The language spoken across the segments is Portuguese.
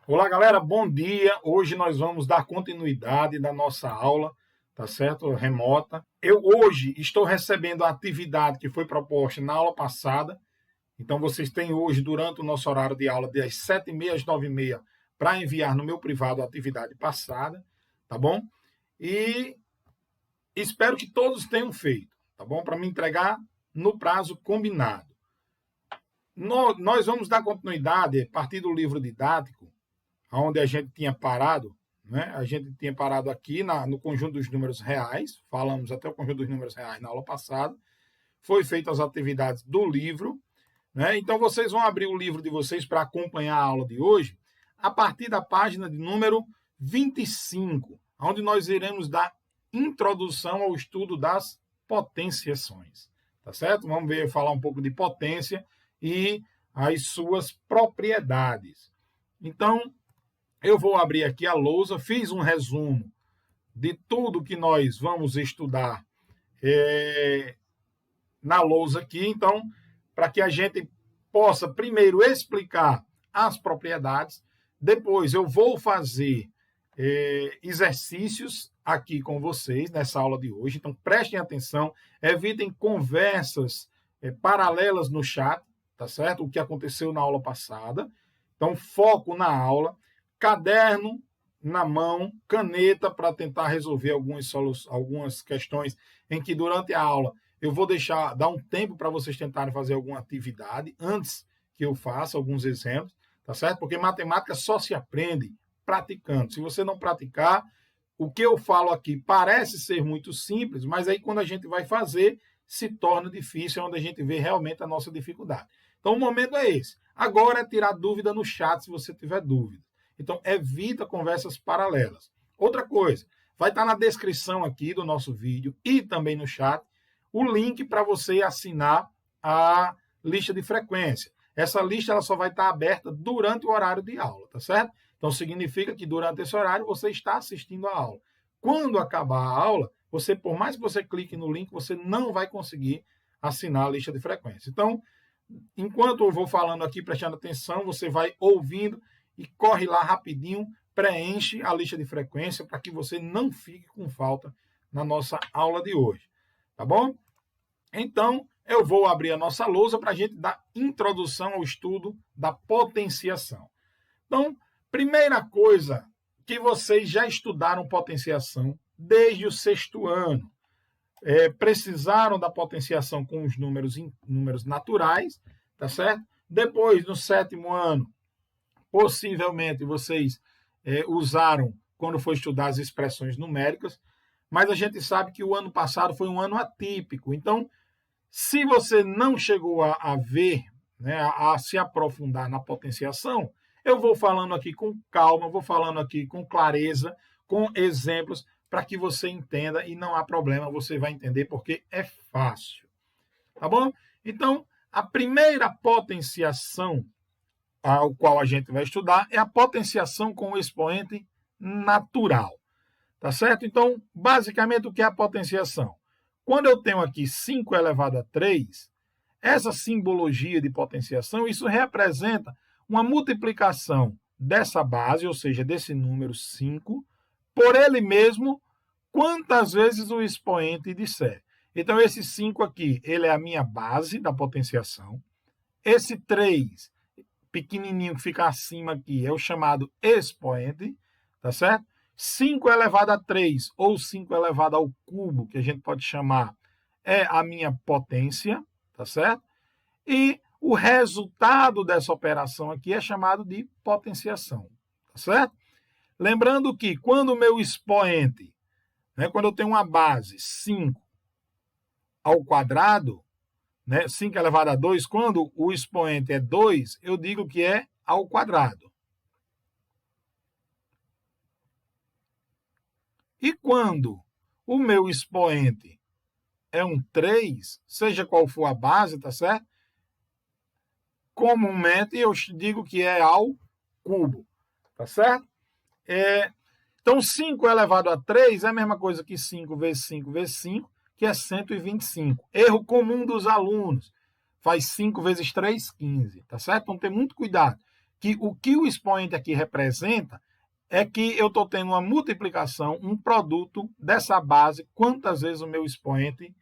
Olá, galera, bom dia. Hoje nós vamos dar continuidade da nossa aula, tá certo? Remota. Eu hoje estou recebendo a atividade que foi proposta na aula passada. Então, vocês têm hoje, durante o nosso horário de aula, das 7h30 às 9h30, para enviar no meu privado a atividade passada, tá bom? E espero que todos tenham feito, tá bom? Para me entregar no prazo combinado. Nós vamos dar continuidade a partir do livro didático, onde a gente tinha parado, né? A gente tinha parado aqui no conjunto dos números reais, falamos até o conjunto dos números reais na aula passada, foi feitas as atividades do livro, né? Então vocês vão abrir o livro de vocês para acompanhar a aula de hoje, a partir da página de número 25, onde nós iremos dar introdução ao estudo das potenciações, tá certo? Vamos falar um pouco de potência e as suas propriedades. Então, eu vou abrir aqui a lousa, fiz um resumo de tudo que nós vamos estudar na lousa aqui, então, para que a gente possa primeiro explicar as propriedades, depois eu vou fazer exercícios aqui com vocês nessa aula de hoje, então prestem atenção, evitem conversas paralelas no chat, tá certo? O que aconteceu na aula passada, então foco na aula, caderno na mão, caneta para tentar resolver algumas questões em que durante a aula eu vou dar um tempo para vocês tentarem fazer alguma atividade antes que eu faça alguns exemplos, tá certo? Porque matemática só se aprende praticando. Se você não praticar, o que eu falo aqui parece ser muito simples, mas aí quando a gente vai fazer, se torna difícil, é onde a gente vê realmente a nossa dificuldade. Então o momento é esse. Agora é tirar dúvida no chat se você tiver dúvida. Então, evita conversas paralelas. Outra coisa, vai estar na descrição aqui do nosso vídeo e também no chat o link para você assinar a lista de frequência. Essa lista ela só vai estar aberta durante o horário de aula, tá certo? Então, significa que durante esse horário você está assistindo a aula. Quando acabar a aula, você, por mais que você clique no link, você não vai conseguir assinar a lista de frequência. Então, enquanto eu vou falando aqui, prestando atenção, você vai ouvindo e corre lá rapidinho, preenche a lista de frequência para que você não fique com falta na nossa aula de hoje, tá bom? Então, eu vou abrir a nossa lousa para a gente dar introdução ao estudo da potenciação. Então, primeira coisa, que vocês já estudaram potenciação desde o 6º ano. Precisaram da potenciação com os números naturais, tá certo? Depois, no 7º ano, possivelmente vocês usaram quando foi estudar as expressões numéricas, mas a gente sabe que o ano passado foi um ano atípico. Então, se você não chegou a ver, né, a se aprofundar na potenciação, eu vou falando aqui com calma, vou falando aqui com clareza, com exemplos, para que você entenda e não há problema, você vai entender porque é fácil. Tá bom? Então, a primeira potenciação ao qual a gente vai estudar é a potenciação com o expoente natural. Tá certo? Então, basicamente, o que é a potenciação? Quando eu tenho aqui 5 elevado a 3, essa simbologia de potenciação, isso representa uma multiplicação dessa base, ou seja, desse número 5, por ele mesmo, quantas vezes o expoente disser. Então, esse 5 aqui, ele é a minha base da potenciação. Esse 3 pequenininho que fica acima aqui é o chamado expoente, tá certo? 5 elevado a 3 ou 5 elevado ao cubo, que a gente pode chamar, é a minha potência, tá certo? E o resultado dessa operação aqui é chamado de potenciação, tá certo? Lembrando que quando o meu expoente, né, quando eu tenho uma base 5 ao quadrado, né, 5 elevado a 2, quando o expoente é 2, eu digo que é ao quadrado. E quando o meu expoente é um 3, seja qual for a base, tá certo? Comumente eu digo que é ao cubo, tá certo? Então, 5 elevado a 3 é a mesma coisa que 5 vezes 5 vezes 5, que é 125. Erro comum dos alunos. Faz 5 vezes 3, 15, tá certo? Então, tem muito cuidado. que o expoente aqui representa é que eu estou tendo uma multiplicação, um produto dessa base, quantas vezes o meu expoente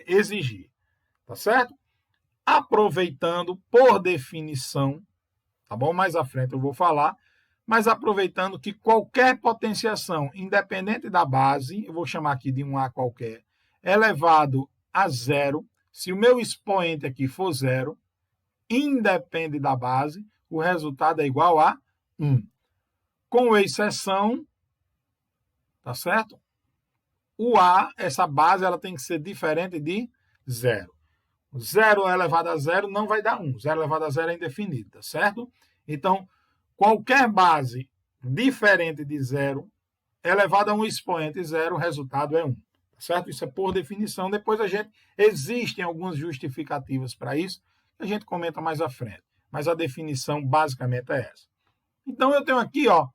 exigir. Tá certo? Aproveitando, por definição, tá bom? Mais à frente eu vou falar, mas aproveitando que qualquer potenciação, independente da base, eu vou chamar aqui de um A qualquer, elevado a zero, se o meu expoente aqui for zero, independe da base, o resultado é igual a 1. Com exceção, tá certo? O A, essa base, ela tem que ser diferente de zero. 0 elevado a zero não vai dar 1. 0 elevado a zero é indefinido, tá certo? Então, qualquer base diferente de zero, elevado a um expoente zero, o resultado é 1. Tá certo? Isso é por definição. Depois existem algumas justificativas para isso, que a gente comenta mais à frente. Mas a definição basicamente é essa. Então, eu tenho aqui, ó,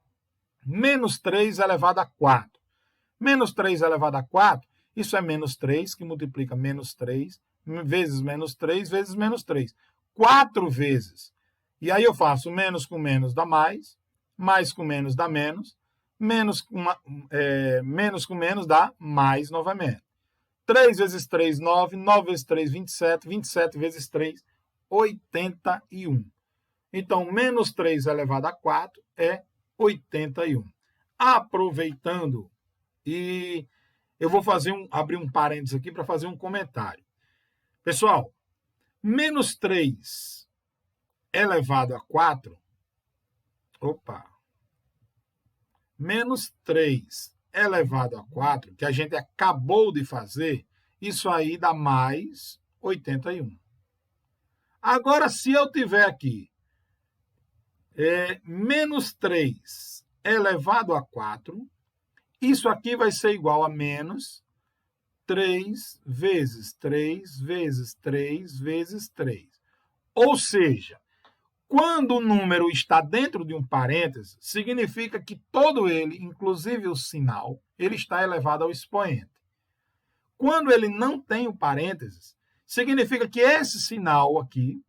menos 3 elevado a 4. Menos 3 elevado a 4, isso é menos 3, que multiplica menos 3, vezes menos 3, vezes menos 3. 4 vezes. E aí eu faço menos com menos dá mais com menos dá menos com menos dá mais novamente. 3 vezes 3, 9, 9 vezes 3, 27, 27 vezes 3, 81. Então, menos 3 elevado a 4 é 81. Aproveitando, e eu vou abrir um parênteses aqui para fazer um comentário. Pessoal, menos 3 elevado a 4, menos 3 elevado a 4, que a gente acabou de fazer, isso aí dá mais 81. Agora, se eu tiver aqui menos 3 elevado a 4, isso aqui vai ser igual a menos 3 vezes 3 vezes 3 vezes 3. Ou seja, quando o número está dentro de um parêntese, significa que todo ele, inclusive o sinal, ele está elevado ao expoente. Quando ele não tem o parênteses, significa que esse sinal aqui,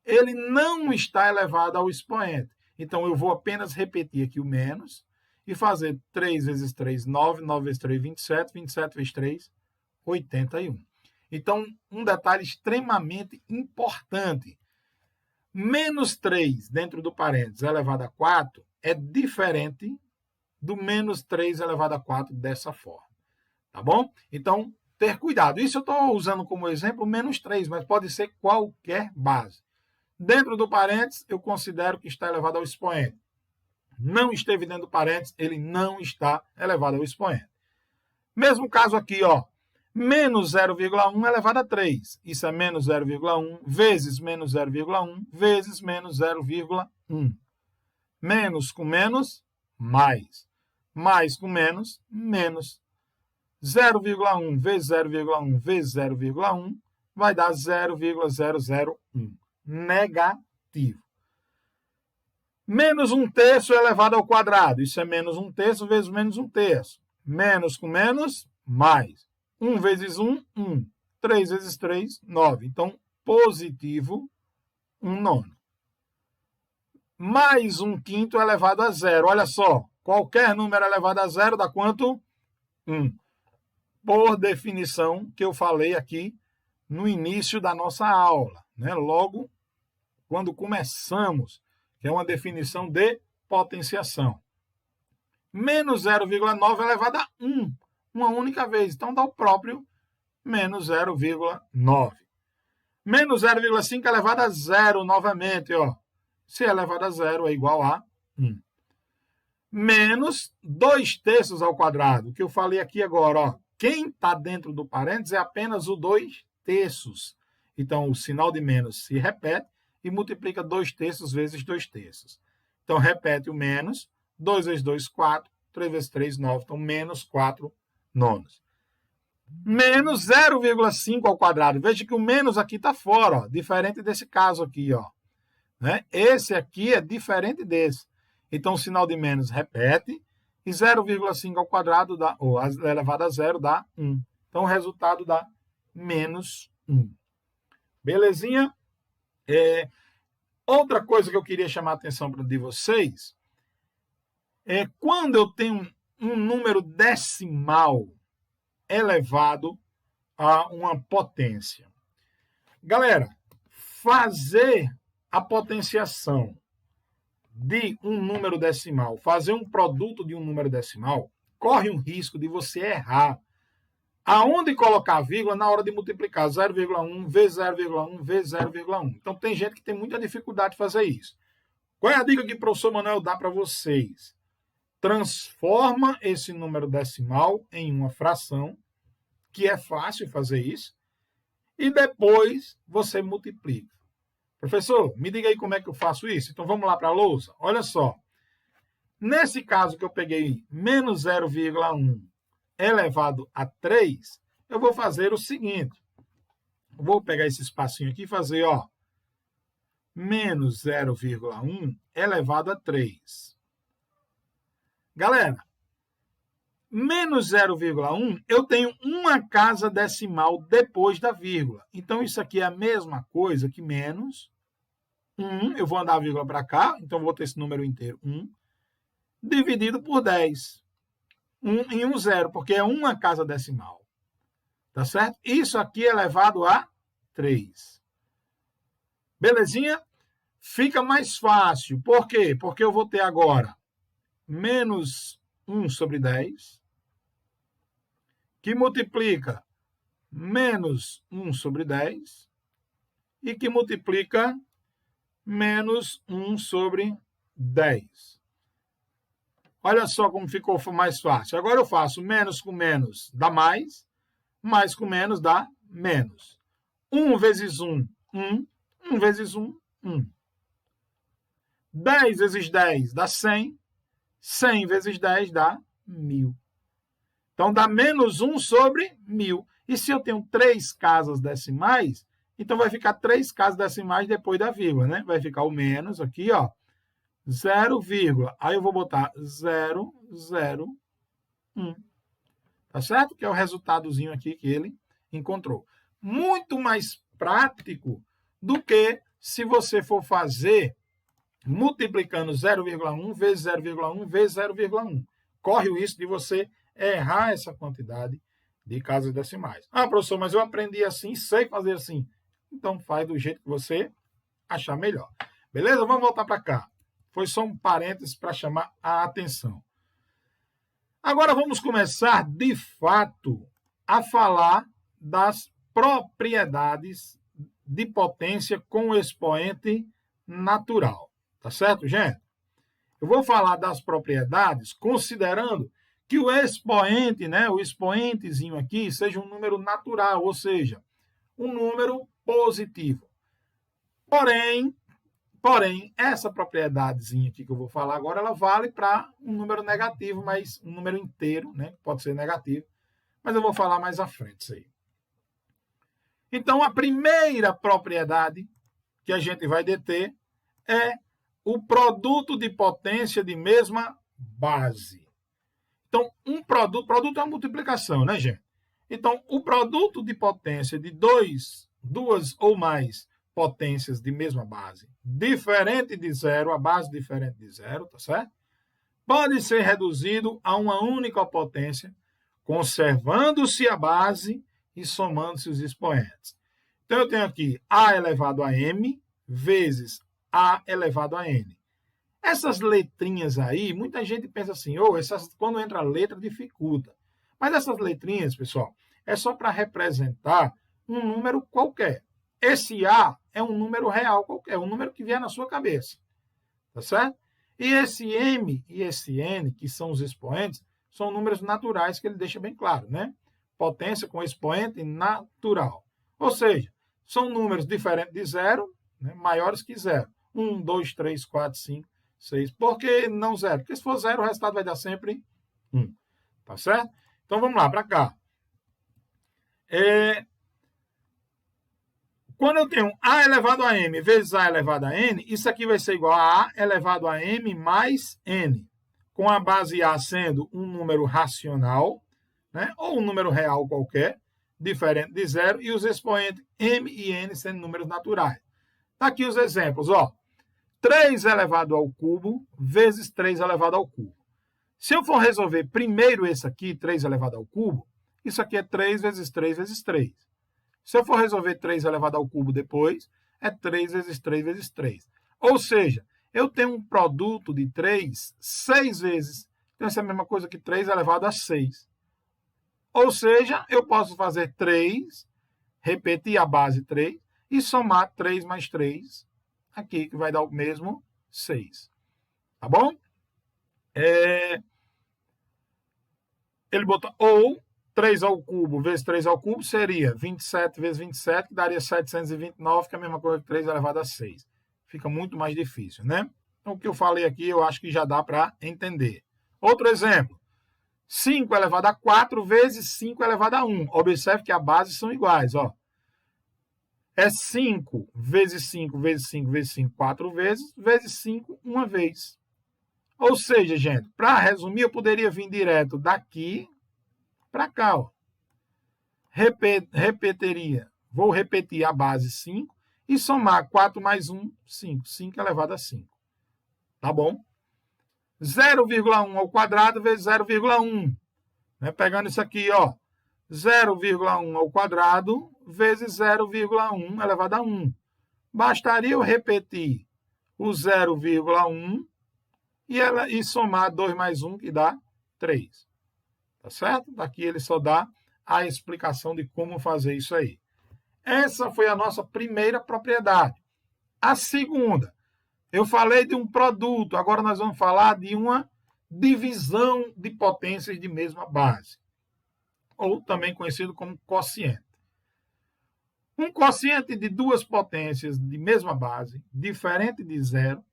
ele não está elevado ao expoente. Então, eu vou apenas repetir aqui o menos e fazer 3 vezes 3, 9, 9 vezes 3, 27, 27 vezes 3, 81. Então, um detalhe extremamente importante. Menos 3 dentro do parênteses elevado a 4 é diferente do menos 3 elevado a 4 dessa forma. Tá bom? Então, ter cuidado. Isso eu estou usando como exemplo menos 3, mas pode ser qualquer base. Dentro do parênteses, eu considero que está elevado ao expoente. Não esteve dentro do parênteses, ele não está elevado ao expoente. Mesmo caso aqui, ó, menos 0,1 elevado a 3. Isso é menos 0,1 vezes menos 0,1 vezes menos 0,1. Menos com menos, mais. Mais com menos, menos. 0,1 vezes 0,1 vezes 0,1 vai dar 0,001. Negativo. Menos 1/3 elevado ao quadrado. Isso é menos 1/3 vezes menos 1/3. Menos com menos, mais. 1 vezes 1, 1. 3 vezes 3, 9. Então, positivo, 1/9. Mais 1/5 elevado a zero. Olha só, qualquer número elevado a zero dá quanto? 1. Por definição que eu falei aqui no início da nossa aula, né? Logo, quando começamos, que é uma definição de potenciação. Menos 0,9 elevado a 1, uma única vez. Então, dá o próprio menos 0,9. Menos 0,5 elevado a zero novamente. Ó. Se elevado a zero é igual a 1. Menos 2/3 ao quadrado, que eu falei aqui agora. Ó. Quem está dentro do parênteses é apenas o 2/3. Então, o sinal de menos se repete e multiplica 2/3 vezes 2/3. Então, repete o menos. 2 vezes 2, 4. 3 vezes 3, 9. Então, menos 4/9. Menos 0,5 ao quadrado. Veja que o menos aqui está fora, ó, diferente desse caso aqui. Ó. Né? Esse aqui é diferente desse. Então, o sinal de menos repete. E 0,5 ao quadrado, ou elevado a zero, dá 1. Então, o resultado dá menos 1. Belezinha? Outra coisa que eu queria chamar a atenção de vocês é quando eu tenho um número decimal elevado a uma potência. Galera, fazer a potenciação de um número decimal, fazer um produto de um número decimal, corre um risco de você errar. Aonde colocar a vírgula na hora de multiplicar 0,1 vezes 0,1 vezes 0,1. Então tem gente que tem muita dificuldade de fazer isso. Qual é a dica que o professor Manuel dá para vocês? Transforma esse número decimal em uma fração, que é fácil fazer isso, e depois você multiplica. Professor, me diga aí como é que eu faço isso. Então vamos lá para a lousa. Olha só. Nesse caso que eu peguei menos 0,1 elevado a 3, eu vou fazer o seguinte. Vou pegar esse espacinho aqui e fazer, ó, menos 0,1 elevado a 3. Galera, menos 0,1, eu tenho uma casa decimal depois da vírgula. Então, isso aqui é a mesma coisa que menos 1, eu vou andar a vírgula para cá, então vou ter esse número inteiro, 1, dividido por 10. 1 em 1, 0, porque é uma casa decimal. Tá certo? Isso aqui é elevado a 3. Belezinha? Fica mais fácil. Por quê? Porque eu vou ter agora menos 1 sobre 10, que multiplica menos 1 sobre 10, e que multiplica menos 1 sobre 10. Olha só como ficou mais fácil. Agora eu faço menos com menos dá mais com menos dá menos. 1 vezes 1, 1. 1 vezes 1, 1. 10 vezes 10 dá 100. 100 vezes 10 dá 1000. Então, dá menos 1 sobre 1000. E se eu tenho 3 casas decimais, então vai ficar 3 casas decimais depois da vírgula, né? Vai ficar o menos aqui, ó, 0, aí eu vou botar 0, 0, 1. Tá certo? Que é o resultadozinho aqui que ele encontrou. Muito mais prático do que se você for fazer multiplicando 0,1 vezes 0,1 vezes 0,1. Corre o risco de você errar essa quantidade de casas decimais. Ah, professor, mas eu aprendi assim, sei fazer assim. Então faz do jeito que você achar melhor. Beleza? Vamos voltar para cá. Foi só um parênteses para chamar a atenção. Agora vamos começar, de fato, a falar das propriedades de potência com expoente natural. Tá certo, gente? Eu vou falar das propriedades considerando que o expoente, né, o expoentezinho aqui, seja um número natural, ou seja, um número positivo. Porém, essa propriedadezinha aqui que eu vou falar agora, ela vale para um número negativo, mas um número inteiro, né? Pode ser negativo, mas eu vou falar mais à frente isso aí. Então, a primeira propriedade que a gente vai deter é o produto de potência de mesma base. Então, produto é uma multiplicação, né, gente? Então, o produto de potência de duas ou mais potências de mesma base, diferente de zero, a base diferente de zero, tá certo? Pode ser reduzido a uma única potência, conservando-se a base e somando-se os expoentes. Então, eu tenho aqui A elevado a M vezes A elevado a N. Essas letrinhas aí, muita gente pensa assim, quando entra a letra dificulta. Mas essas letrinhas, pessoal, é só para representar um número qualquer. Esse A é um número real qualquer, um número que vier na sua cabeça. Tá certo? E esse M e esse N, que são os expoentes, são números naturais que ele deixa bem claro, né? Potência com expoente natural. Ou seja, são números diferentes de zero, né? Maiores que zero. 1, 2, 3, 4, 5, 6. Por que não zero? Porque se for zero, o resultado vai dar sempre 1. Tá certo? Então, vamos lá, para cá. Quando eu tenho A elevado a M vezes A elevado a N, isso aqui vai ser igual a A elevado a M mais N. Com a base A sendo um número racional, né? Ou um número real qualquer, diferente de zero, e os expoentes M e N sendo números naturais. Tá aqui os exemplos, ó. 3 elevado ao cubo vezes 3 elevado ao cubo. Se eu for resolver primeiro esse aqui, 3 elevado ao cubo, isso aqui é 3 vezes 3 vezes 3. Se eu for resolver 3 elevado ao cubo depois, é 3 vezes 3 vezes 3. Ou seja, eu tenho um produto de 3 6 vezes. Então, essa é a mesma coisa que 3 elevado a 6. Ou seja, eu posso fazer 3, repetir a base 3 e somar 3 mais 3 aqui, que vai dar o mesmo 6. Tá bom? Ele botou, ou 3 ao cubo vezes 3 ao cubo seria 27 vezes 27, que daria 729, que é a mesma coisa que 3 elevado a 6. Fica muito mais difícil, né? Então, o que eu falei aqui, eu acho que já dá para entender. Outro exemplo. 5 elevado a 4 vezes 5 elevado a 1. Observe que as bases são iguais, ó. É 5 vezes 5 vezes 5 vezes 5, 4 vezes 5, uma vez. Ou seja, gente, para resumir, eu poderia vir direto daqui para cá, ó. Vou repetir a base 5 e somar 4 mais 1, 5. 5 elevado a 5. Tá bom? 0,1 ao quadrado vezes 0,1. Né? Pegando isso aqui, ó. 0,1 ao quadrado vezes 0,1 elevado a 1. Bastaria eu repetir o 0,1 e somar 2 mais 1, que dá 3. Tá certo? Daqui ele só dá a explicação de como fazer isso aí. Essa foi a nossa primeira propriedade. A segunda, eu falei de um produto, agora nós vamos falar de uma divisão de potências de mesma base, ou também conhecido como quociente. Um quociente de duas potências de mesma base, diferente de zero,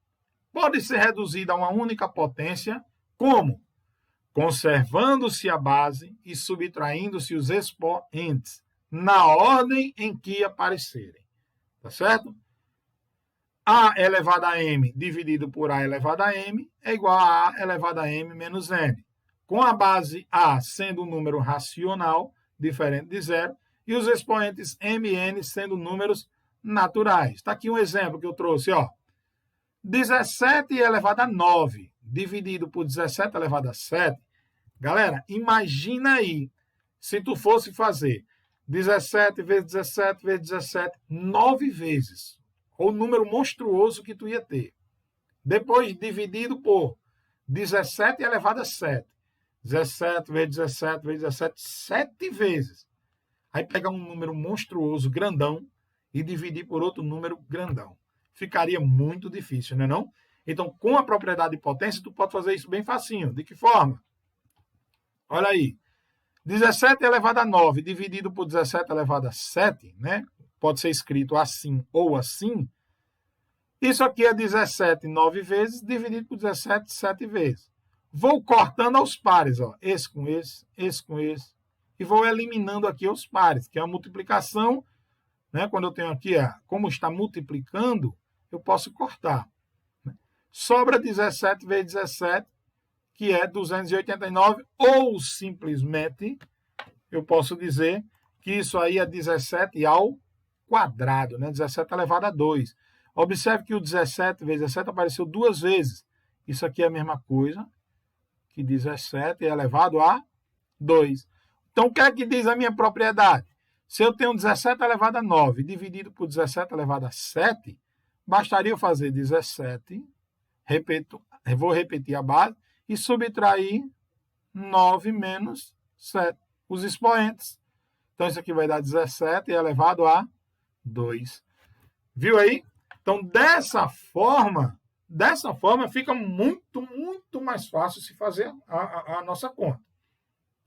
pode ser reduzido a uma única potência, como? Conservando-se a base e subtraindo-se os expoentes, na ordem em que aparecerem. Tá certo? A elevado a m dividido por A elevado a m é igual a A elevado a m menos n. Com a base A sendo um número racional, diferente de zero, e os expoentes m e n sendo números naturais. Está aqui um exemplo que eu trouxe, ó. 17 elevado a 9 dividido por 17 elevado a 7. Galera, imagina aí, se tu fosse fazer 17 vezes 17 vezes 17, 9 vezes. O número monstruoso que tu ia ter. Depois dividido por 17 elevado a 7. 17 vezes 17 vezes 17, 7 vezes. Aí pegar um número monstruoso, grandão, e dividir por outro número grandão. Ficaria muito difícil, não é não? Então, com a propriedade de potência, tu pode fazer isso bem facinho. De que forma? Olha aí. 17 elevado a 9 dividido por 17 elevado a 7, né? Pode ser escrito assim ou assim. Isso aqui é 17 9 vezes dividido por 17 7 vezes. Vou cortando aos pares, ó. Esse com esse com esse. E vou eliminando aqui os pares, que é a multiplicação, né? Quando eu tenho aqui, como está multiplicando, eu posso cortar. Sobra 17 vezes 17, que é 289, ou simplesmente eu posso dizer que isso aí é 17 ao quadrado, né? 17 elevado a 2. Observe que o 17 vezes 17 apareceu duas vezes. Isso aqui é a mesma coisa que 17 elevado a 2. Então, o que é que diz a minha propriedade? Se eu tenho 17 elevado a 9 dividido por 17 elevado a 7, bastaria eu fazer 17, vou repetir a base, e subtrair 9 menos 7, os expoentes. Então, isso aqui vai dar 17 elevado a 2. Viu aí? Então, dessa forma fica muito, muito mais fácil se fazer a nossa conta.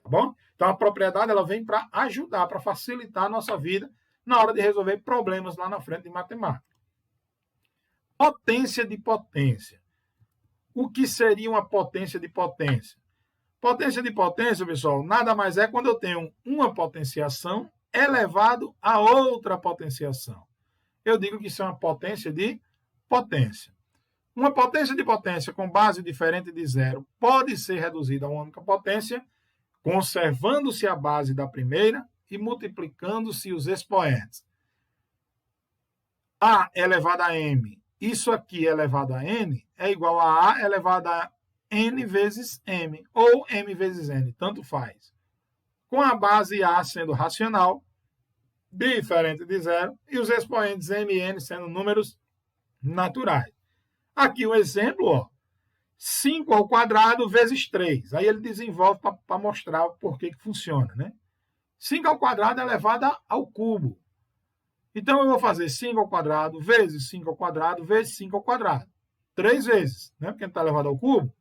Tá bom? Então, a propriedade ela vem para ajudar, para facilitar a nossa vida na hora de resolver problemas lá na frente de matemática. Potência de potência. O que seria uma potência de potência? Potência de potência, pessoal, nada mais é quando eu tenho uma potenciação elevado a outra potenciação. Eu digo que isso é uma potência de potência. Uma potência de potência com base diferente de zero pode ser reduzida a uma única potência, conservando-se a base da primeira e multiplicando-se os expoentes. A elevado a m isso aqui elevado a n é igual a elevado a n vezes m, ou m vezes n, tanto faz. Com a base a sendo racional, diferente de zero, e os expoentes m e n sendo números naturais. Aqui o exemplo, ó, 5 ao quadrado vezes 3. Aí ele desenvolve para mostrar o porquê que funciona, né? 5 ao quadrado é elevado ao cubo. Então, eu vou fazer 5 ao quadrado vezes 5 ao quadrado vezes 5 ao quadrado. 3 vezes, né? Porque não está elevado ao cubo.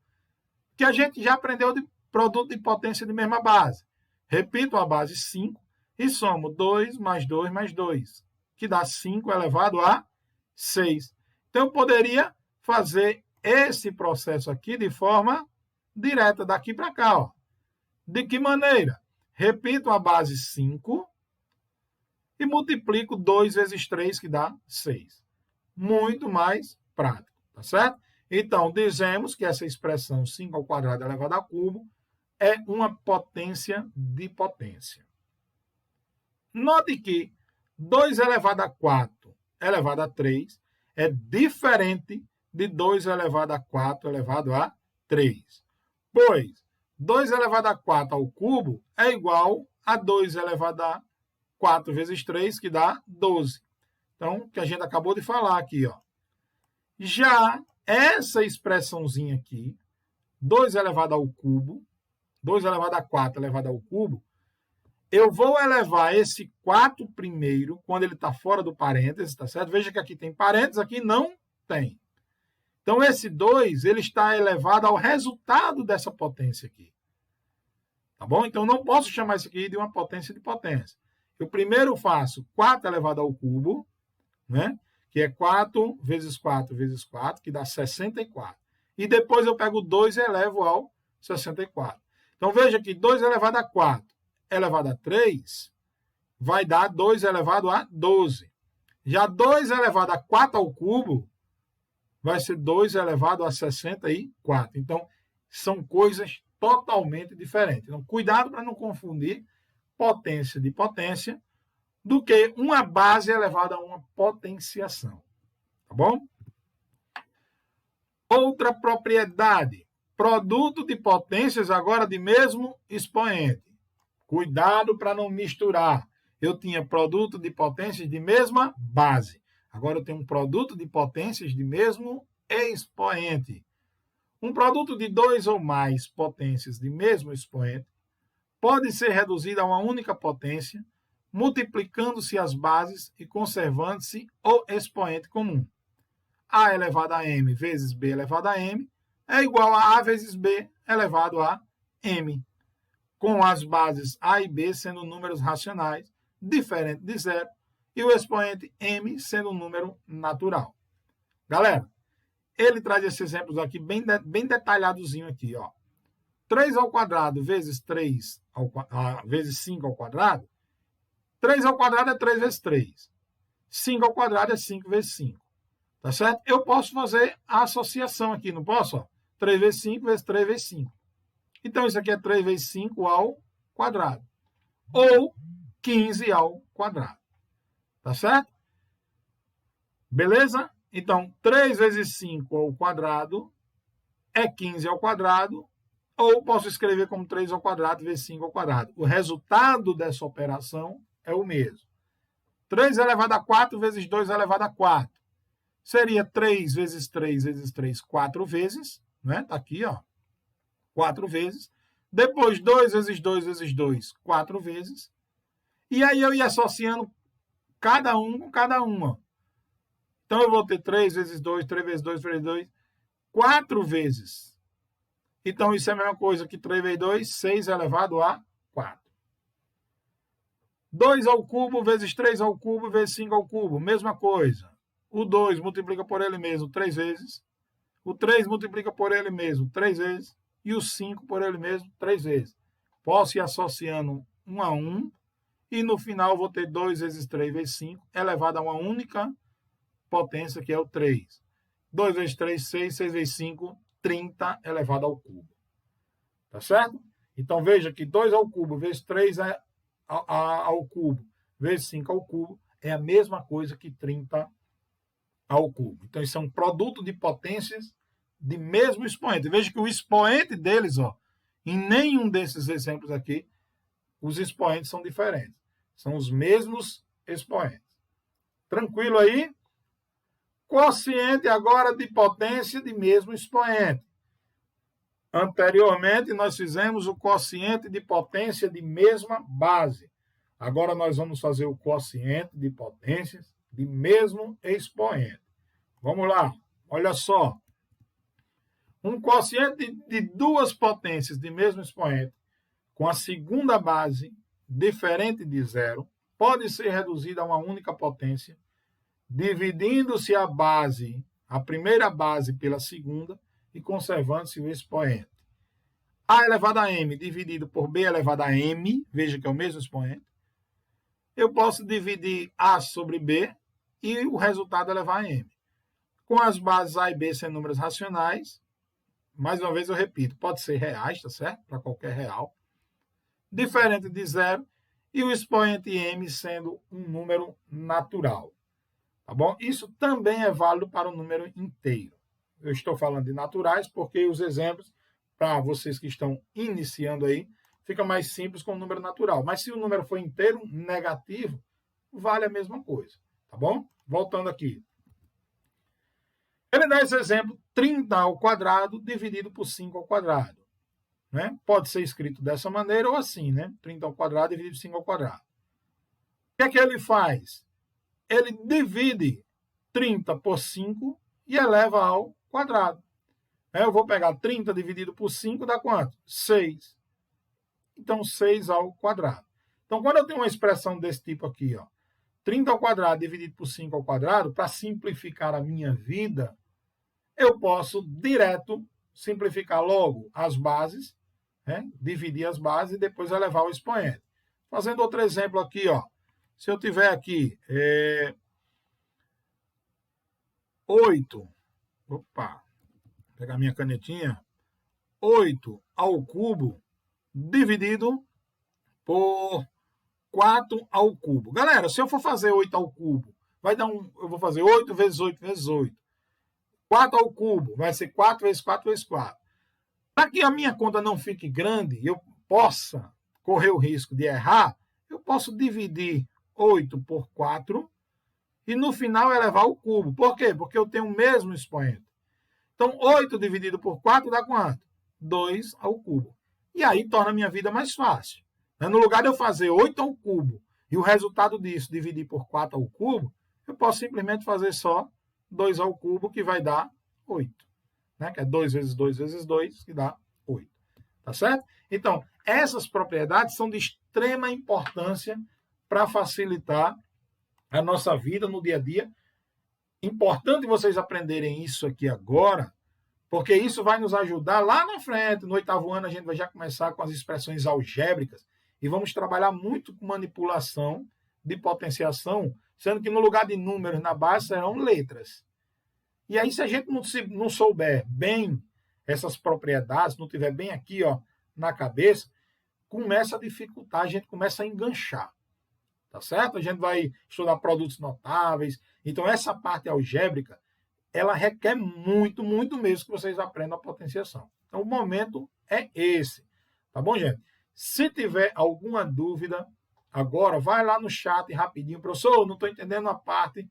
Que a gente já aprendeu de produto de potência de mesma base. Repito a base 5 e somo 2 mais 2 mais 2, que dá 5 elevado a 6. Então, eu poderia fazer esse processo aqui de forma direta, daqui para cá. Ó. De que maneira? Repito a base 5 e multiplico 2 vezes 3, que dá 6. Muito mais prático, tá certo? Então, dizemos que essa expressão 5 ao quadrado elevado a cubo é uma potência de potência. Note que 2 elevado a 4 elevado a 3 é diferente de 2 elevado a 4 elevado a 3. Pois 2 elevado a 4 ao cubo é igual a 2 elevado a 4 vezes 3, que dá 12. Então, que a gente acabou de falar aqui, ó. Já essa expressãozinha aqui, 2 elevado ao cubo, 2 elevado a 4 elevado ao cubo, eu vou elevar esse 4 primeiro, quando ele está fora do parênteses, tá certo? Veja que aqui tem parênteses, aqui não tem. Então, esse 2, ele está elevado ao resultado dessa potência aqui. Tá bom? Então, não posso chamar isso aqui de uma potência de potência. Eu primeiro faço 4 elevado ao cubo, né? Que é 4 vezes 4 vezes 4, que dá 64. E depois eu pego 2 e elevo ao 64. Então, veja que 2 elevado a 4 elevado a 3 vai dar 2 elevado a 12. Já 2 elevado a 4 ao cubo vai ser 2 elevado a 64. Então, são coisas totalmente diferentes. Então, cuidado para não confundir potência de potência do que uma base elevada a uma potenciação. Tá bom? Outra propriedade. Produto de potências agora de mesmo expoente. Cuidado para não misturar. Eu tinha produto de potências de mesma base. Agora eu tenho um produto de potências de mesmo expoente. Um produto de 2 ou mais potências de mesmo expoente pode ser reduzido a uma única potência, multiplicando-se as bases e conservando-se o expoente comum. A elevado a m vezes b elevado a m é igual a vezes b elevado a m, com as bases a e b sendo números racionais, diferente de zero, e o expoente m sendo um número natural. Galera, ele traz esses exemplos aqui bem detalhadozinho aqui, ó. 3 ao quadrado vezes 3 vezes 5 ao quadrado, 3 ao quadrado é 3 vezes 3. 5 ao quadrado é 5 vezes 5. Tá certo? Eu posso fazer a associação aqui, não posso? Ó? 3 vezes 5 vezes 3 vezes 5. Então, isso aqui é 3 vezes 5 ao quadrado. Ou 15 ao quadrado. Tá certo? Beleza? Então, 3 vezes 5 ao quadrado é 15 ao quadrado, ou posso escrever como 3 ao quadrado vezes 5 ao quadrado. O resultado dessa operação é o mesmo. 3 elevado a 4 vezes 2 elevado a 4. Seria 3 vezes 3 vezes 3, 4 vezes, né? Tá aqui, ó. 4 vezes. Depois, 2 vezes 2 vezes 2, 4 vezes. E aí eu ia associando cada um com cada uma. Então, eu vou ter 3 vezes 2, 3 vezes 2, 3 vezes 2, 4 vezes. Então, isso é a mesma coisa que 3 vezes 2, 6 elevado a 4. 2 ao cubo vezes 3 ao cubo vezes 5 ao cubo, mesma coisa. O 2 multiplica por ele mesmo 3 vezes. O 3 multiplica por ele mesmo 3 vezes. E o 5 por ele mesmo 3 vezes. Posso ir associando um a um. E no final vou ter 2 vezes 3 vezes 5 elevado a uma única potência, que é o 3. 2 vezes 3, 6. 6 vezes 5, 30 elevado ao cubo. Tá certo? Então, veja que 2 ao cubo vezes 3 ao cubo vezes 5 ao cubo é a mesma coisa que 30 ao cubo. Então, isso é um produto de potências de mesmo expoente. Veja que o expoente deles, ó, em nenhum desses exemplos aqui, os expoentes são diferentes. São os mesmos expoentes. Tranquilo aí? Quociente agora de potência de mesmo expoente. Anteriormente, nós fizemos o quociente de potência de mesma base. Agora, nós vamos fazer o quociente de potências de mesmo expoente. Vamos lá, olha só. Um quociente de duas potências de mesmo expoente, com a segunda base diferente de zero, pode ser reduzido a uma única potência, dividindo-se a primeira base pela segunda e conservando-se o expoente. A elevado a m dividido por b elevado a m, veja que é o mesmo expoente. Eu posso dividir a sobre b e o resultado elevar a m. Com as bases a e b sendo números racionais, mais uma vez eu repito, pode ser reais, tá certo? Para qualquer real. Diferente de zero e o expoente m sendo um número natural. Tá bom? Isso também é válido para o número inteiro. Eu estou falando de naturais porque os exemplos, para vocês que estão iniciando aí, fica mais simples com o número natural. Mas se o número for inteiro, negativo, vale a mesma coisa. Tá bom? Voltando aqui. Ele dá esse exemplo, 30 ao quadrado dividido por 5 ao quadrado. Né? Pode ser escrito dessa maneira ou assim, né? 30 ao quadrado dividido por 5 ao quadrado. O que é que ele faz? Ele divide 30 por 5 e eleva ao quadrado. Eu vou pegar 30 dividido por 5, dá quanto? 6. Então, 6 ao quadrado. Então, quando eu tenho uma expressão desse tipo aqui, ó, 30 ao quadrado dividido por 5 ao quadrado, para simplificar a minha vida, eu posso direto simplificar logo as bases, né? Dividir as bases e depois elevar o expoente. Fazendo outro exemplo aqui, ó. Se eu tiver aqui 8, opa, vou pegar minha canetinha, 8 ao cubo dividido por 4 ao cubo. Galera, se eu for fazer 8 ao cubo, vai dar eu vou fazer 8 vezes 8 vezes 8. 4 ao cubo vai ser 4 vezes 4 vezes 4. Para que a minha conta não fique grande e eu possa correr o risco de errar, eu posso dividir 8 por 4 e no final elevar o cubo. Por quê? Porque eu tenho o mesmo expoente. Então, 8 dividido por 4 dá quanto? 2 ao cubo. E aí torna a minha vida mais fácil. No lugar de eu fazer 8 ao cubo e o resultado disso dividir por 4 ao cubo, eu posso simplesmente fazer só 2 ao cubo, que vai dar 8. Né? Que é 2 vezes 2 vezes 2, que dá 8. Tá certo? Então, essas propriedades são de extrema importância para facilitar a nossa vida no dia a dia. Importante vocês aprenderem isso aqui agora, porque isso vai nos ajudar lá na frente. No 8º ano, a gente vai já começar com as expressões algébricas e vamos trabalhar muito com manipulação de potenciação, sendo que no lugar de números na base serão letras. E aí, se a gente não souber bem essas propriedades, não tiver bem aqui, ó, na cabeça, começa a dificultar, a gente começa a enganchar. Tá certo? A gente vai estudar produtos notáveis. Então, essa parte algébrica, ela requer muito, muito mesmo que vocês aprendam a potenciação. Então, o momento é esse. Tá bom, gente? Se tiver alguma dúvida, agora vai lá no chat rapidinho. Professor, não estou entendendo a parte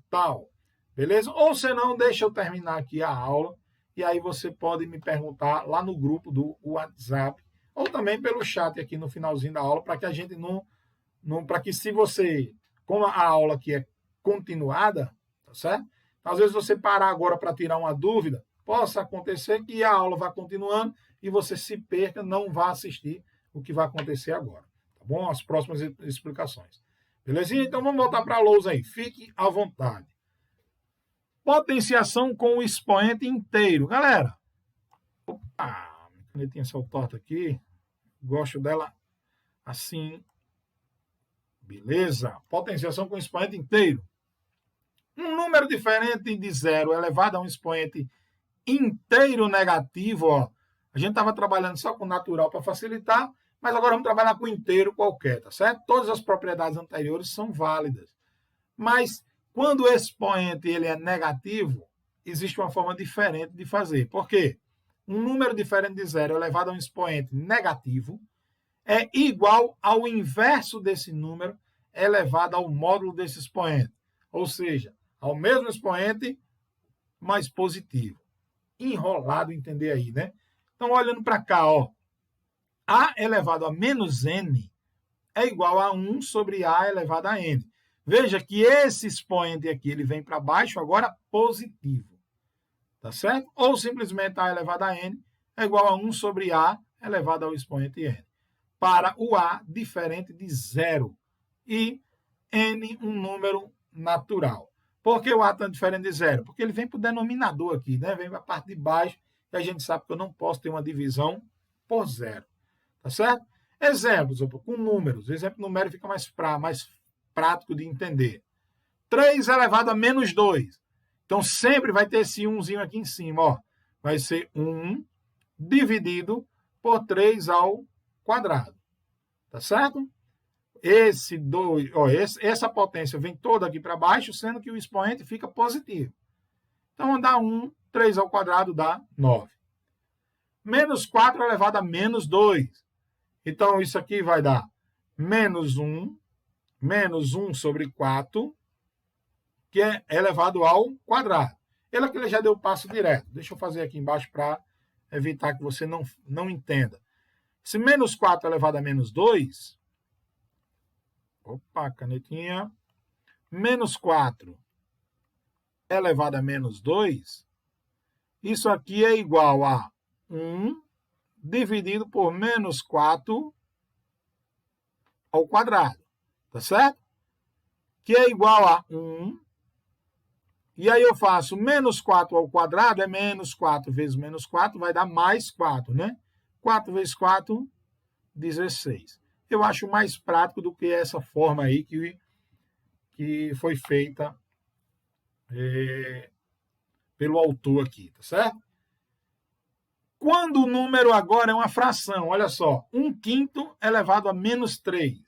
tal. Beleza? Ou se não, deixa eu terminar aqui a aula. E aí você pode me perguntar lá no grupo do WhatsApp. Ou também pelo chat aqui no finalzinho da aula, para que a gente para que se você, como a aula aqui é continuada, tá certo? Às vezes você parar agora para tirar uma dúvida, possa acontecer que a aula vá continuando e você se perca, não vá assistir o que vai acontecer agora, tá bom? As próximas explicações. Belezinha? Então vamos voltar para a lousa aí, fique à vontade. Potenciação com o expoente inteiro. Galera, opa, minha canetinha saiu torta aqui, gosto dela assim. Beleza? Potenciação com expoente inteiro. Um número diferente de zero elevado a um expoente inteiro negativo, ó. A gente estava trabalhando só com natural para facilitar, mas agora vamos trabalhar com inteiro qualquer, tá certo? Todas as propriedades anteriores são válidas. Mas Quando o expoente ele é negativo, existe uma forma diferente de fazer. Por quê? Um número diferente de zero elevado a um expoente negativo é igual ao inverso desse número elevado ao módulo desse expoente. Ou seja, ao mesmo expoente, mais positivo. Enrolado, entender aí, né? Então, olhando para cá, ó, A elevado a menos N é igual a 1 sobre A elevado a N. Veja que esse expoente aqui, ele vem para baixo agora positivo. Tá certo? Ou simplesmente A elevado a N é igual a 1 sobre A elevado ao expoente N. Para o A, diferente de zero. E N, um número natural. Por que o A está diferente de zero? Porque ele vem para o denominador aqui, né? Vem para a parte de baixo, e a gente sabe que eu não posso ter uma divisão por zero. Tá certo? Exemplos, com números. O exemplo numérico fica mais prático de entender. 3 elevado a menos 2. Então, sempre vai ter esse 1zinho aqui em cima. Ó. Vai ser 1 dividido por 3 ao quadrado. Tá certo? Essa potência vem toda aqui para baixo, sendo que o expoente fica positivo. Então, dá 1, 3 ao quadrado dá 9. Menos 4 elevado a menos 2. Então, isso aqui vai dar menos 1 sobre 4, que é elevado ao quadrado. Ele aqui já deu passo direto. Deixa eu fazer aqui embaixo para evitar que você não entenda. Se menos 4 elevado a menos 2, opa, canetinha, menos 4 elevado a menos 2, isso aqui é igual a 1 dividido por menos 4 ao quadrado, tá certo? Que é igual a 1, e aí eu faço menos 4 ao quadrado, é menos 4 vezes menos 4, vai dar mais 4, né? 4 vezes 4, 16. Eu acho mais prático do que essa forma aí que foi feita pelo autor aqui, tá certo? Quando o número agora é uma fração, olha só, 1/5 elevado a menos 3.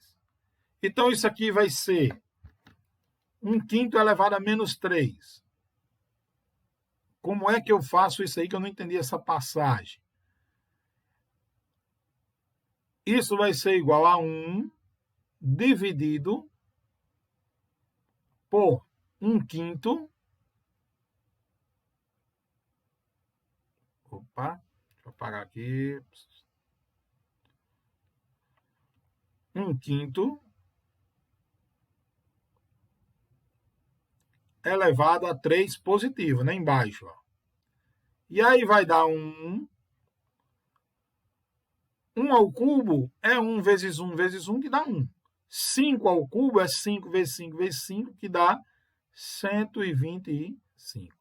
Então, isso aqui vai ser 1/5 elevado a menos 3. Como é que eu faço isso aí que eu não entendi essa passagem? Isso vai ser igual a 1 dividido por 1/5. Opa, deixa eu apagar aqui. 1/5 elevado a 3 positivo, né? Embaixo. Ó. E aí vai dar 1. 1 ao cubo é 1 vezes 1 vezes 1, que dá 1. 5 ao cubo é 5 vezes 5 vezes 5, que dá 125.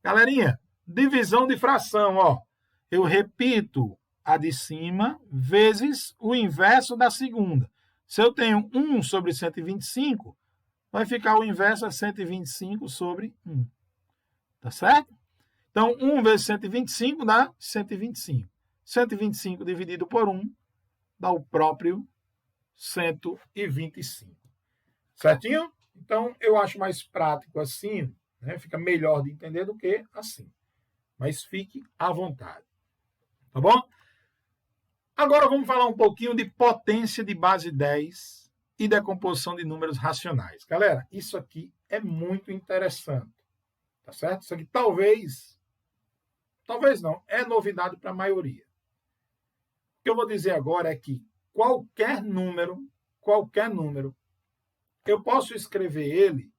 Galerinha, divisão de fração, ó. Eu repito a de cima vezes o inverso da segunda. Se eu tenho 1 sobre 125, vai ficar o inverso a 125 sobre 1. Tá certo? Então, 1 vezes 125 dá 125. 125 dividido por 1 dá o próprio 125. Certinho? Então, eu acho mais prático assim, né? Fica melhor de entender do que assim. Mas fique à vontade. Tá bom? Agora vamos falar um pouquinho de potência de base 10 e decomposição de números racionais. Galera, isso aqui é muito interessante. Tá certo? Isso aqui talvez não, é novidade para a maioria. O que eu vou dizer agora é que qualquer número, eu posso escrever ele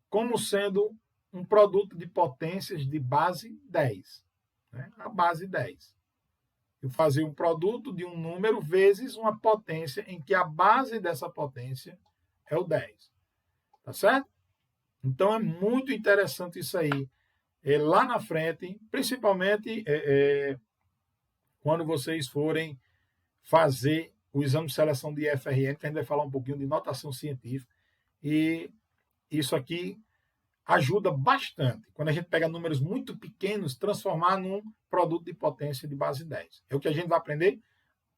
como sendo um produto de potências de base 10. Né? A base 10. Eu fazia um produto de um número vezes uma potência em que a base dessa potência é o 10. Tá certo? Então, é muito interessante isso aí. Lá na frente, principalmente quando vocês forem fazer o exame de seleção de FRN, que a gente vai falar um pouquinho de notação científica, e isso aqui ajuda bastante. Quando a gente pega números muito pequenos, transformar num produto de potência de base 10. É o que a gente vai aprender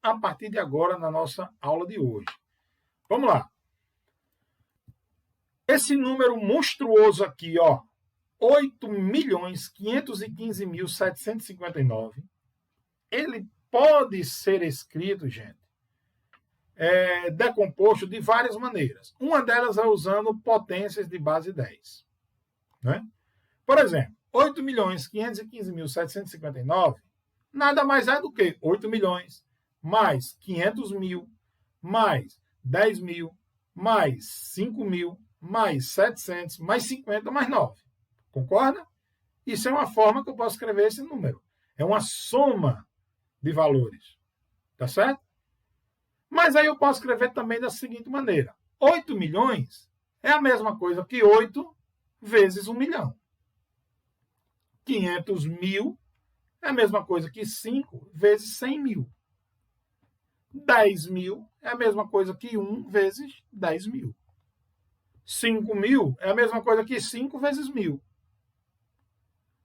a partir de agora na nossa aula de hoje. Vamos lá. Esse número monstruoso aqui, ó, 8.515.759, ele pode ser escrito, gente, decomposto de várias maneiras. Uma delas é usando potências de base 10. Né? Por exemplo, 8.515.759 nada mais é do que 8 milhões mais 500 mil mais 10 mil mais 5 mil mais 700 mais 50 mais 9. Concorda? Isso é uma forma que eu posso escrever esse número. É uma soma de valores. Tá certo? Mas aí eu posso escrever também da seguinte maneira. 8 milhões é a mesma coisa que 8 vezes 1 milhão. 500 mil é a mesma coisa que 5 vezes 100 mil. 10 mil é a mesma coisa que 1 vezes 10 mil. 5 mil é a mesma coisa que 5 vezes 1.000.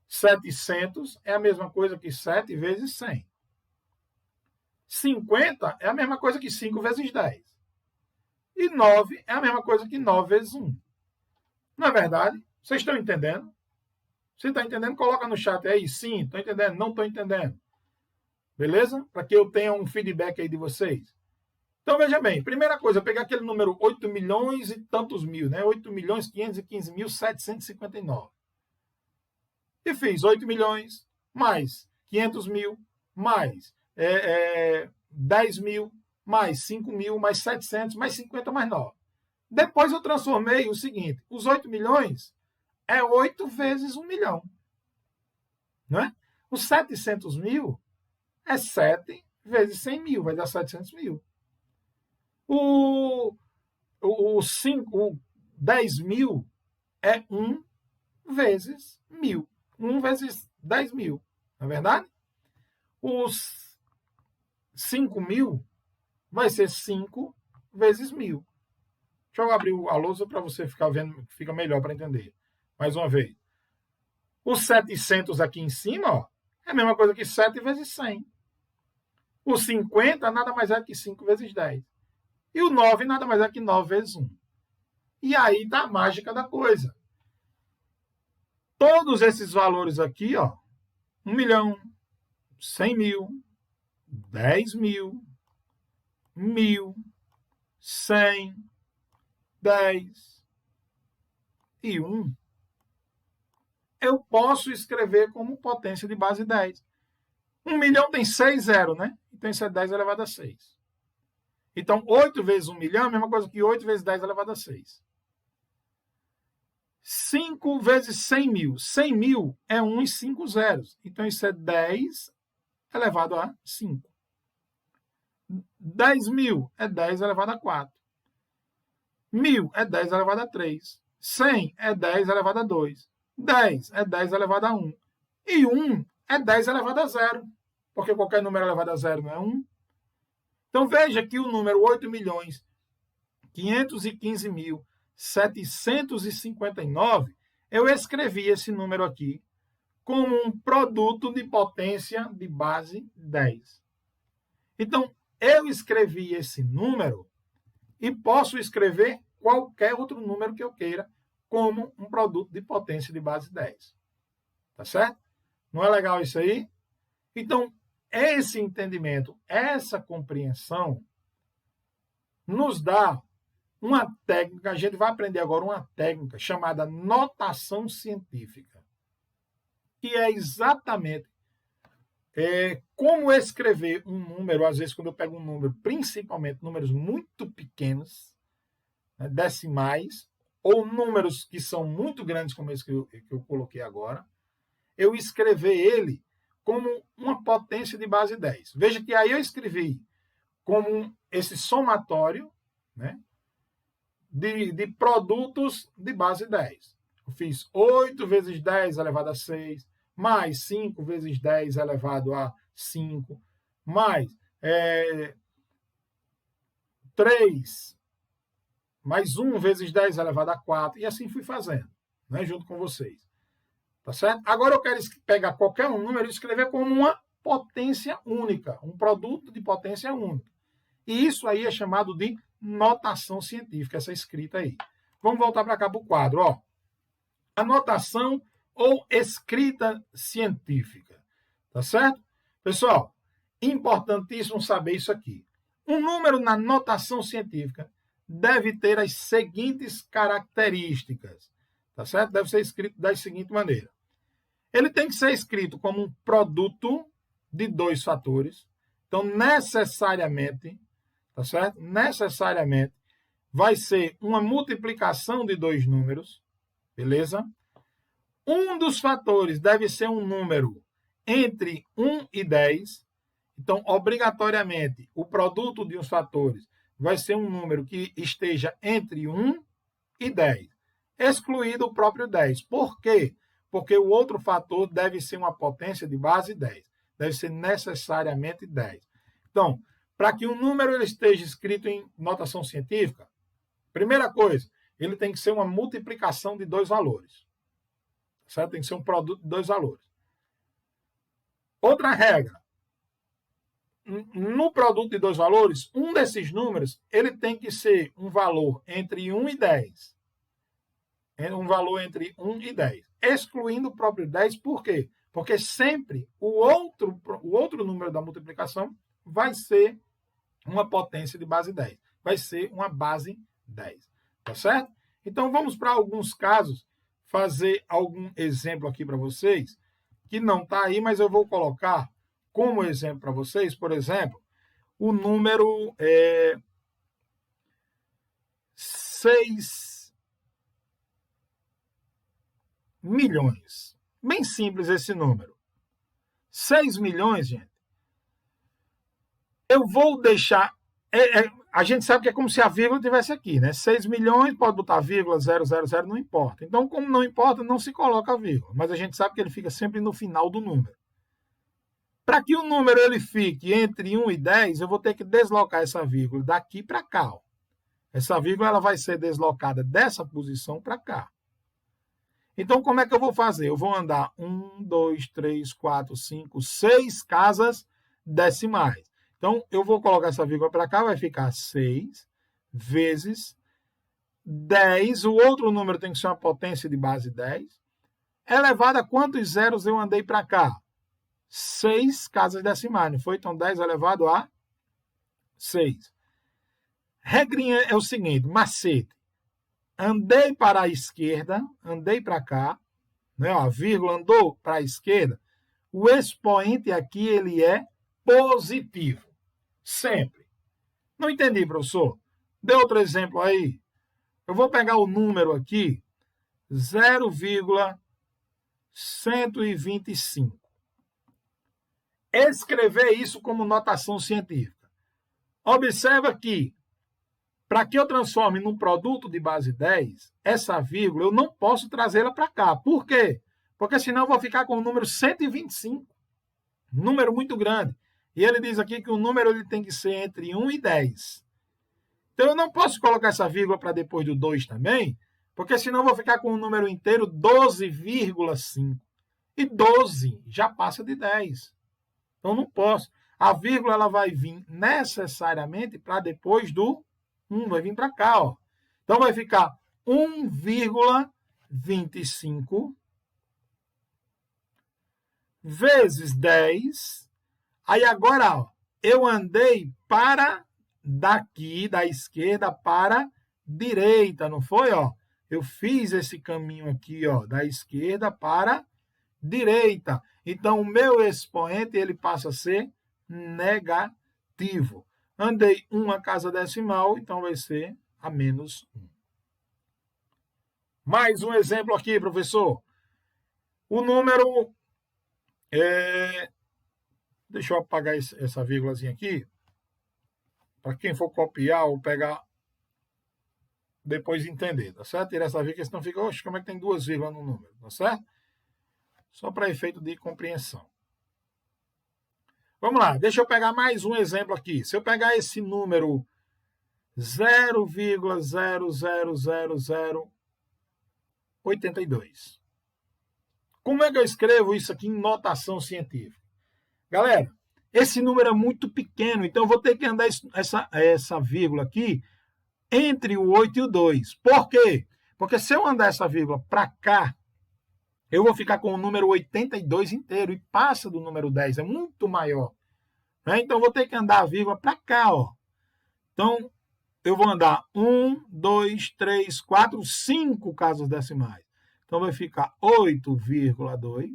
700 é a mesma coisa que 7 vezes 100. 50 é a mesma coisa que 5 vezes 10. E 9 é a mesma coisa que 9 vezes 1. Não é verdade? Vocês estão entendendo? Se está entendendo, coloca no chat aí. Sim, estou entendendo. Não estou entendendo. Beleza? Para que eu tenha um feedback aí de vocês. Então, veja bem. Primeira coisa, eu peguei aquele número 8 milhões e tantos mil, né? 8.515.759. E fiz 8 milhões mais 500 mil mais 10 mil mais 5 mil mais 700 mais 50 mais 9. Depois eu transformei o seguinte. Os 8 milhões é 8 vezes 1 milhão. Não é? Os 700 mil é 7 vezes 100 mil, vai dar 700 mil. O 10 mil é 1 vezes 1.000. 1 vezes 10 mil, não é verdade? Os 5 mil vai ser 5 vezes 1.000. Deixa eu abrir a lousa para você ficar vendo, fica melhor para entender. Mais uma vez. Os 700 aqui em cima, ó, é a mesma coisa que 7 vezes 100. O 50 nada mais é que 5 vezes 10. E o 9 nada mais é que 9 vezes 1. E aí tá a mágica da coisa. Todos esses valores aqui, ó, 1 milhão, 100 mil, 10 mil, 1.000, 100, 10 e 1, eu posso escrever como potência de base 10. 1 milhão tem 6 zeros, né? Então isso é 10 elevado a 6. Então 8 vezes 1 milhão é a mesma coisa que 8 vezes 10 elevado a 6. 5 vezes 100 mil. 100 mil é 1 e 5 zeros. Então isso é 10 elevado a 5. 10 mil é 10 elevado a 4. 1.000 é 10 elevado a 3. 100 é 10 elevado a 2. 10 é 10 elevado a 1. E 1 é 10 elevado a 0. Porque qualquer número elevado a 0 não é 1. Então veja que o número 8.515.759, eu escrevi esse número aqui como um produto de potência de base 10. Então, eu escrevi esse número e posso escrever qualquer outro número que eu queira como um produto de potência de base 10. Tá certo? Não é legal isso aí? Então, esse entendimento, essa compreensão, nos dá uma técnica, a gente vai aprender agora uma técnica chamada notação científica, que é exatamente como escrever um número, às vezes quando eu pego um número, principalmente números muito pequenos, né, decimais, ou números que são muito grandes, como esse que eu coloquei agora, eu escrever ele como uma potência de base 10. Veja que aí eu escrevi como esse somatório, né, de produtos de base 10. Eu fiz 8 vezes 10 elevado a 6, mais 5 vezes 10 elevado a 5, mais 3, mais 1 vezes 10 elevado a 4, e assim fui fazendo, né, junto com vocês. Tá certo? Agora eu quero pegar qualquer um número e escrever como uma potência única, um produto de potência única. E isso aí é chamado de notação científica, essa escrita aí. Vamos voltar para cá para o quadro. Ó. Anotação ou escrita científica. Tá certo? Pessoal, importantíssimo saber isso aqui. Um número na notação científica deve ter as seguintes características. Tá certo? Deve ser escrito da seguinte maneira. Ele tem que ser escrito como um produto de dois fatores. Então, necessariamente, tá certo? Necessariamente vai ser uma multiplicação de dois números, beleza? Um dos fatores deve ser um número entre 1 e 10. Então, obrigatoriamente, o produto de uns fatores vai ser um número que esteja entre 1 e 10, excluído o próprio 10. Por quê? Porque o outro fator deve ser uma potência de base 10. Deve ser necessariamente 10. Então, para que um número ele esteja escrito em notação científica, primeira coisa, ele tem que ser uma multiplicação de dois valores. Certo? Tem que ser um produto de dois valores. Outra regra. No produto de dois valores, um desses números ele tem que ser um valor entre 1 e 10. Um valor entre 1 e 10. Excluindo o próprio 10, por quê? Porque sempre o outro número da multiplicação vai ser uma potência de base 10. Vai ser uma base 10. Tá certo? Então, vamos para alguns casos, fazer algum exemplo aqui para vocês, que não está aí, mas eu vou colocar como exemplo para vocês. Por exemplo, o número 6 milhões. Bem simples esse número. 6 milhões, gente. Eu vou deixar... a gente sabe que é como se a vírgula estivesse aqui, né? 6 milhões, pode botar vírgula, 000, não importa. Então, como não importa, não se coloca a vírgula. Mas a gente sabe que ele fica sempre no final do número. Para que o número ele fique entre 1 e 10, eu vou ter que deslocar essa vírgula daqui para cá. Ó. Essa vírgula ela vai ser deslocada dessa posição para cá. Então, como é que eu vou fazer? Eu vou andar 1, 2, 3, 4, 5, 6 casas decimais. Então, eu vou colocar essa vírgula para cá, vai ficar 6 vezes 10. O outro número tem que ser uma potência de base 10. Elevado a quantos zeros eu andei para cá? 6 casas decimais, não foi? Então, 10 elevado a 6. Regrinha é o seguinte, macete. Andei para a esquerda, andei para cá, né? A vírgula andou para a esquerda. O expoente aqui, ele é positivo. Sempre. Não entendi, professor? Dê outro exemplo aí. Eu vou pegar o número aqui, 0,125. Escrever isso como notação científica. Observa que, para que eu transforme num produto de base 10, essa vírgula eu não posso trazê-la para cá. Por quê? Porque senão eu vou ficar com o número 125. Número muito grande. E ele diz aqui que o número ele tem que ser entre 1 e 10. Então eu não posso colocar essa vírgula para depois do 2 também, porque senão eu vou ficar com o número inteiro 12,5. E 12 já passa de 10. Então não posso. A vírgula ela vai vir necessariamente para depois do 1, vai vir para cá, ó. Então vai ficar 1,25 vezes 10. Aí agora, ó, eu andei para daqui, da esquerda para direita, não foi? Ó? Eu fiz esse caminho aqui, ó, da esquerda para direita. Então, o meu expoente ele passa a ser negativo. Andei uma casa decimal, então vai ser a menos 1. Mais um exemplo aqui, professor. O número... Deixa eu apagar essa vírgulazinha aqui. Para quem for copiar ou pegar, depois entender, tá certo? Tirar essa vírgula, senão fica, oxe, como é que tem duas vírgulas no número, tá certo? Só para efeito de compreensão. Vamos lá, deixa eu pegar mais um exemplo aqui. Se eu pegar esse número 0,00082, como é que eu escrevo isso aqui em notação científica? Galera, esse número é muito pequeno, então eu vou ter que andar essa vírgula aqui entre o 8 e o 2. Por quê? Porque se eu andar essa vírgula para cá, eu vou ficar com o número 82 inteiro e passa do número 10, é muito maior. Né? Então, vou ter que andar a vírgula para cá. Ó. Então, eu vou andar 1, 2, 3, 4, 5 casas decimais. Então, vai ficar 8,2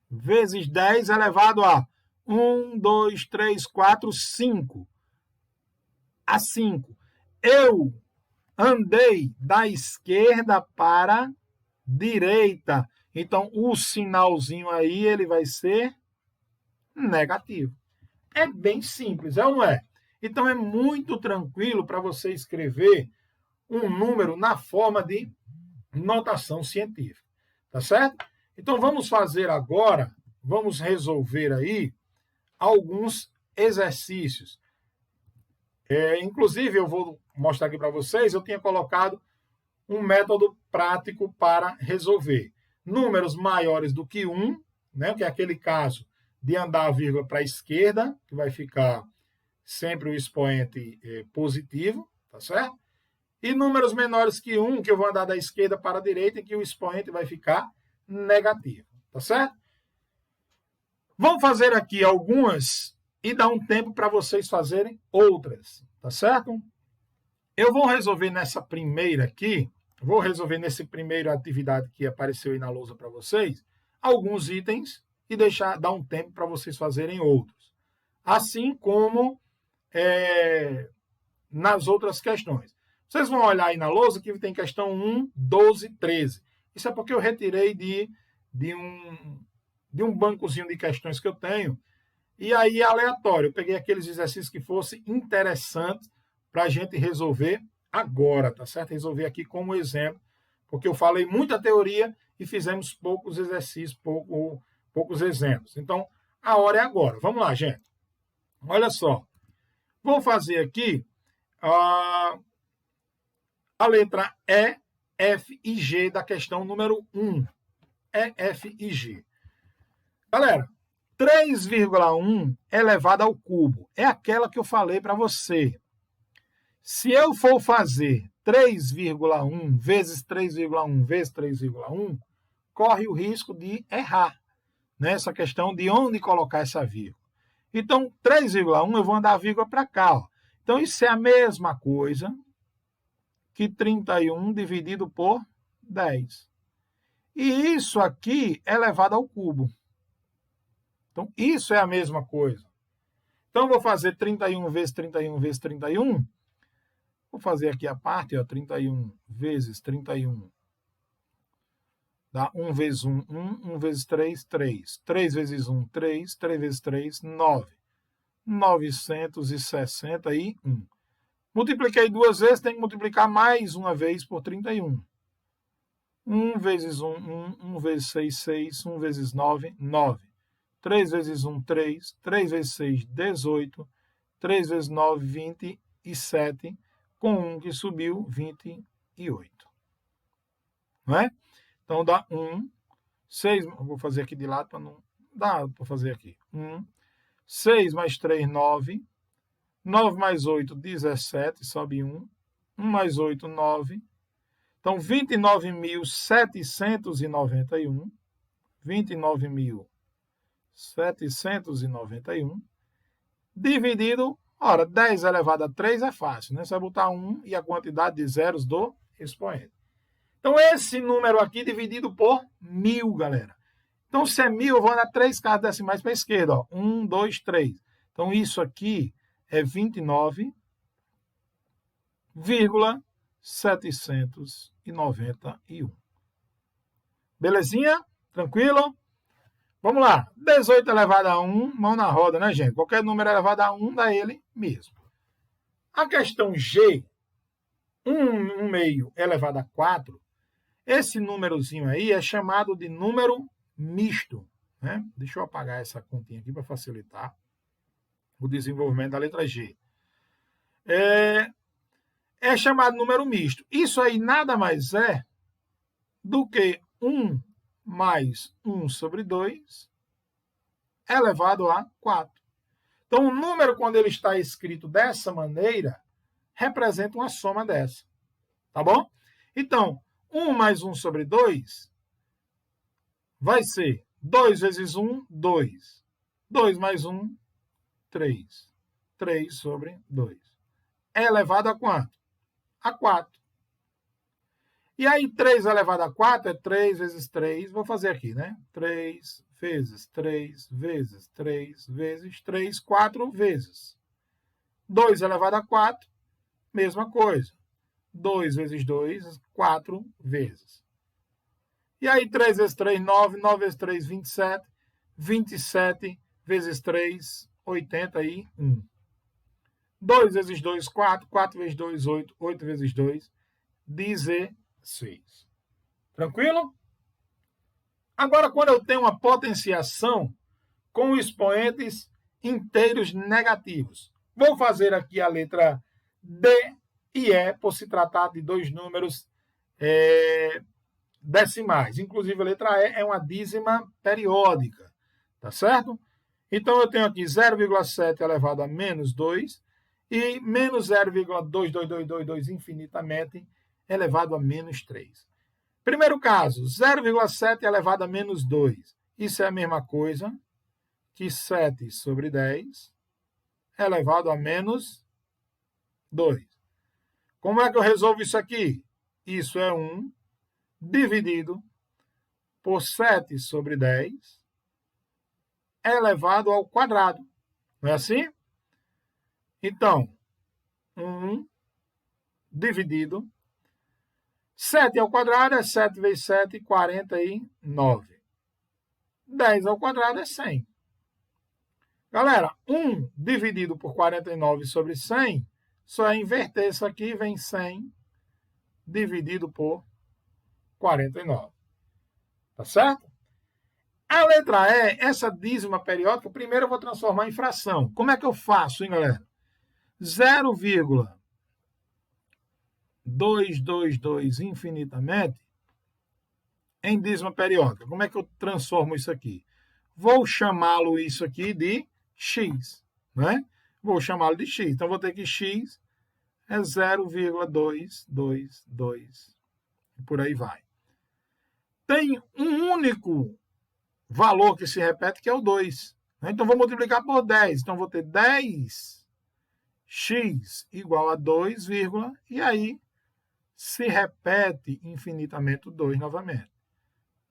vezes 10 elevado a 1, 2, 3, 4, 5. A 5. Eu andei da esquerda para a direita. Então, o sinalzinho aí ele vai ser negativo. É bem simples, é ou não é? Então, é muito tranquilo para você escrever um número na forma de notação científica. Tá certo? Então, vamos fazer agora, vamos resolver aí alguns exercícios. Inclusive, eu vou mostrar aqui para vocês, eu tinha colocado um método prático para resolver. Números maiores do que 1, né, que é aquele caso de andar a vírgula para a esquerda, que vai ficar sempre o expoente positivo, tá certo? E números menores que 1, que eu vou andar da esquerda para a direita, e que o expoente vai ficar negativo, tá certo? Vamos fazer aqui algumas e dar um tempo para vocês fazerem outras, tá certo? Eu vou resolver nessa primeira aqui, vou resolver nesse primeiro atividade que apareceu aí na lousa para vocês, alguns itens e dar um tempo para vocês fazerem outros. Assim como nas outras questões. Vocês vão olhar aí na lousa que tem questão 1, 12, 13. Isso é porque eu retirei de um bancozinho de questões que eu tenho, e aí é aleatório. Eu peguei aqueles exercícios que fossem interessantes para a gente resolver agora, tá certo? Resolver aqui como exemplo, porque eu falei muita teoria e fizemos poucos exercícios, poucos exemplos. Então, a hora é agora. Vamos lá, gente. Olha só. Vou fazer aqui a letra E, F e G da questão número 1. E, F e G. Galera, 3,1 elevado ao cubo é aquela que eu falei para você. Se eu for fazer 3,1 vezes 3,1 vezes 3,1, corre o risco de errar nessa questão de onde colocar essa vírgula. Então, 3,1 eu vou andar a vírgula para cá. Ó. Então, isso é a mesma coisa que 31 dividido por 10. E isso aqui é elevado ao cubo. Então, isso é a mesma coisa. Então, vou fazer 31 vezes 31 vezes 31. Vou fazer aqui a parte, ó, 31 vezes 31. Dá 1 vezes 1, 1, 1 vezes 3, 3. 3 vezes 1, 3. 3 vezes 3, 9. 961. Multipliquei duas vezes, tem que multiplicar mais uma vez por 31. 1 vezes 1, 1. 1 vezes 6, 6. 1 vezes 9, 9. 3 vezes 1, 3. 3 vezes 6, 18. 3 vezes 9, 27. Com 1 que subiu, 28. Não é? Então, dá 1. 6, vou fazer aqui de lado para não... Dá para fazer aqui. 1. 6 mais 3, 9. 9 mais 8, 17, sobe 1. 1 mais 8, 9. Então, 29.791. 29.791. Dividido, ora, 10 elevado a 3 é fácil, né? Você vai botar 1 e a quantidade de zeros do expoente. Então, esse número aqui dividido por 1.000, galera. Então, se é 1.000, eu vou andar 3 casas decimais para a esquerda. Ó. 1, 2, 3. Então, isso aqui é 29,791. Belezinha? Tranquilo? Vamos lá. 18 elevado a 1, mão na roda, né, gente? Qualquer número elevado a 1 dá ele mesmo. A questão G, 1 meio elevado a 4, esse númerozinho aí é chamado de número misto. Né? Deixa eu apagar essa continha aqui para facilitar o desenvolvimento da letra G. É chamado número misto. Isso aí nada mais é do que 1 mais 1 sobre 2 elevado a 4. Então, o número, quando ele está escrito dessa maneira, representa uma soma dessa. Tá bom? Então, 1 mais 1 sobre 2 vai ser 2 vezes 1, 2. 2 mais 1, 3. 3 sobre 2. É elevado a quanto? A 4. E aí, 3 elevado a 4 é 3 vezes 3. Vou fazer aqui, né? 3 vezes 3 vezes 3 vezes 3, 4 vezes. 2 elevado a 4, mesma coisa. 2 vezes 2, 4 vezes. E aí, 3 vezes 3, 9. 9 vezes 3, 27. 27 vezes 3, 81. 2 vezes 2, 4. 4 vezes 2, 8. 8 vezes 2, 16. Tranquilo? Agora, quando eu tenho uma potenciação com expoentes inteiros negativos, vou fazer aqui a letra D e E, por se tratar de dois números decimais. Inclusive, a letra E é uma dízima periódica, tá certo? Então, eu tenho aqui 0,7 elevado a menos 2 e menos 0,22222 infinitamente elevado a menos 3. Primeiro caso, 0,7 elevado a menos 2. Isso é a mesma coisa que 7 sobre 10 elevado a menos 2. Como é que eu resolvo isso aqui? Isso é 1 dividido por 7 sobre 10 elevado ao quadrado. Não é assim? Então, 1 dividido 7 ao quadrado é 7 vezes 7, 49. 10 ao quadrado é 100. Galera, 1 dividido por 49 sobre 100, só é inverter isso aqui, vem 100 dividido por 49. Tá certo? A letra E, essa dízima periódica, primeiro eu vou transformar em fração. Como é que eu faço, hein, galera? 0,222 infinitamente em dízima periódica. Como é que eu transformo isso aqui? Vou chamá-lo isso aqui de x, né? Vou chamá-lo de x. Então, vou ter que x é 0,222 e por aí vai. Tem um único valor que se repete, que é o 2. Né? Então, vou multiplicar por 10. Então, vou ter 10x igual a 2, e aí se repete infinitamente o 2 novamente.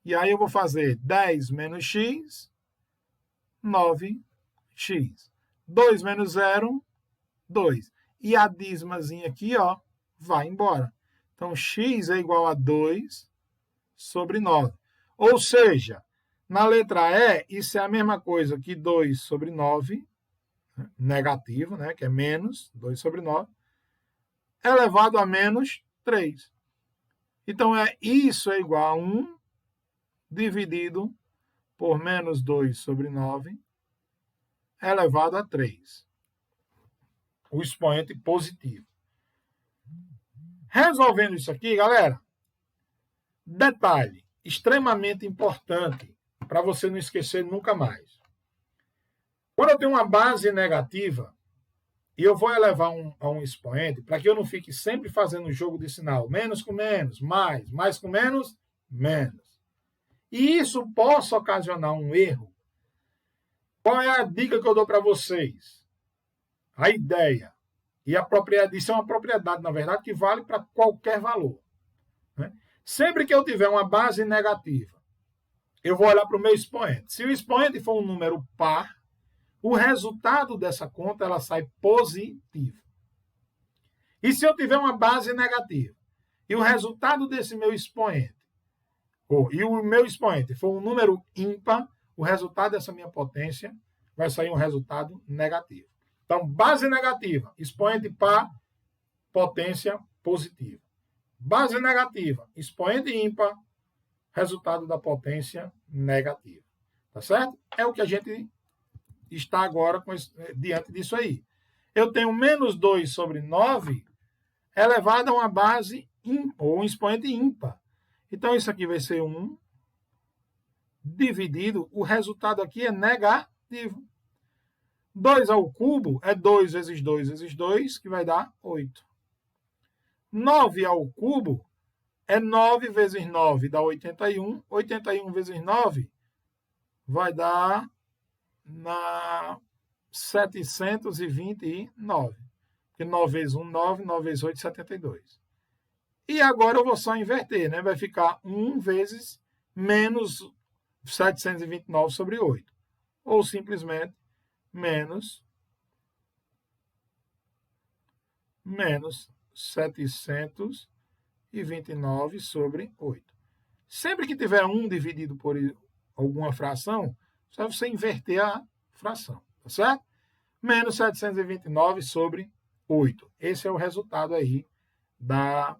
E aí eu vou fazer 10 menos x, 9x. 2 menos 0, 2. E a dízimazinha aqui, ó, vai embora. Então, x é igual a 2 sobre 9. Ou seja, na letra E, isso é a mesma coisa que 2 sobre 9, negativo, né, que é menos 2 sobre 9, elevado a menos 3. Então, isso é igual a 1 dividido por menos 2 sobre 9, elevado a 3. O expoente positivo. Resolvendo isso aqui, galera, detalhe extremamente importante para você não esquecer nunca mais. Quando eu tenho uma base negativa e eu vou elevar a um expoente, para que eu não fique sempre fazendo jogo de sinal, menos com menos, mais com menos, menos. E isso possa ocasionar um erro. Qual é a dica que eu dou para vocês? A ideia. E a propriedade, isso é uma propriedade, na verdade, que vale para qualquer valor. Né? Sempre que eu tiver uma base negativa, eu vou olhar para o meu expoente. Se o expoente for um número par, o resultado dessa conta ela sai positivo. E se eu tiver uma base negativa e o resultado desse meu expoente, e o meu expoente for um número ímpar, o resultado dessa minha potência vai sair um resultado negativo. Então, base negativa, expoente par, potência positiva. Base negativa, expoente ímpar, resultado da potência negativa. Tá certo? É o que a gente está agora diante disso aí. Eu tenho menos 2 sobre 9 elevado a uma base ou um expoente ímpar. Então, isso aqui vai ser 1 dividido, o resultado aqui é negativo. 2 ao cubo é 2 vezes 2 vezes 2, que vai dar 8. 9 ao cubo é 9 vezes 9 dá 81. 81 vezes 9 vai dar na 729. Porque 9 vezes 1, 9, 9 vezes 8, 72. E agora eu vou só inverter, né? Vai ficar 1 vezes menos 729 sobre 8. Ou simplesmente menos 729 sobre 8. Sempre que tiver 1 dividido por alguma fração, só você inverter a fração, tá certo? Menos 729 sobre 8. Esse é o resultado aí da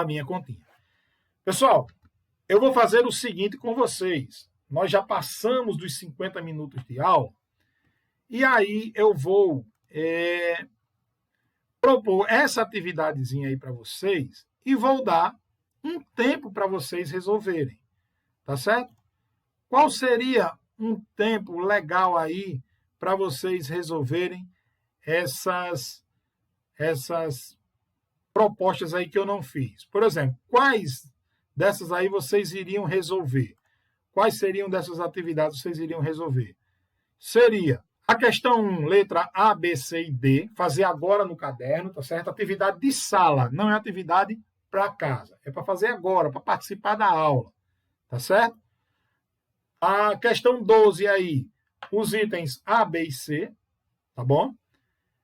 minha continha. Pessoal, eu vou fazer o seguinte com vocês. Nós já passamos dos 50 minutos de aula, e aí eu vou propor essa atividadezinha aí para vocês e vou dar um tempo para vocês resolverem, tá certo? Qual seria um tempo legal aí para vocês resolverem essas propostas aí que eu não fiz? Por exemplo, quais dessas aí vocês iriam resolver? Quais seriam dessas atividades vocês iriam resolver? Seria a questão 1, letra A, B, C e D, fazer agora no caderno, tá certo? Atividade de sala, não é atividade para casa. É para fazer agora, para participar da aula, tá certo? A questão 12 aí, os itens A, B e C, tá bom?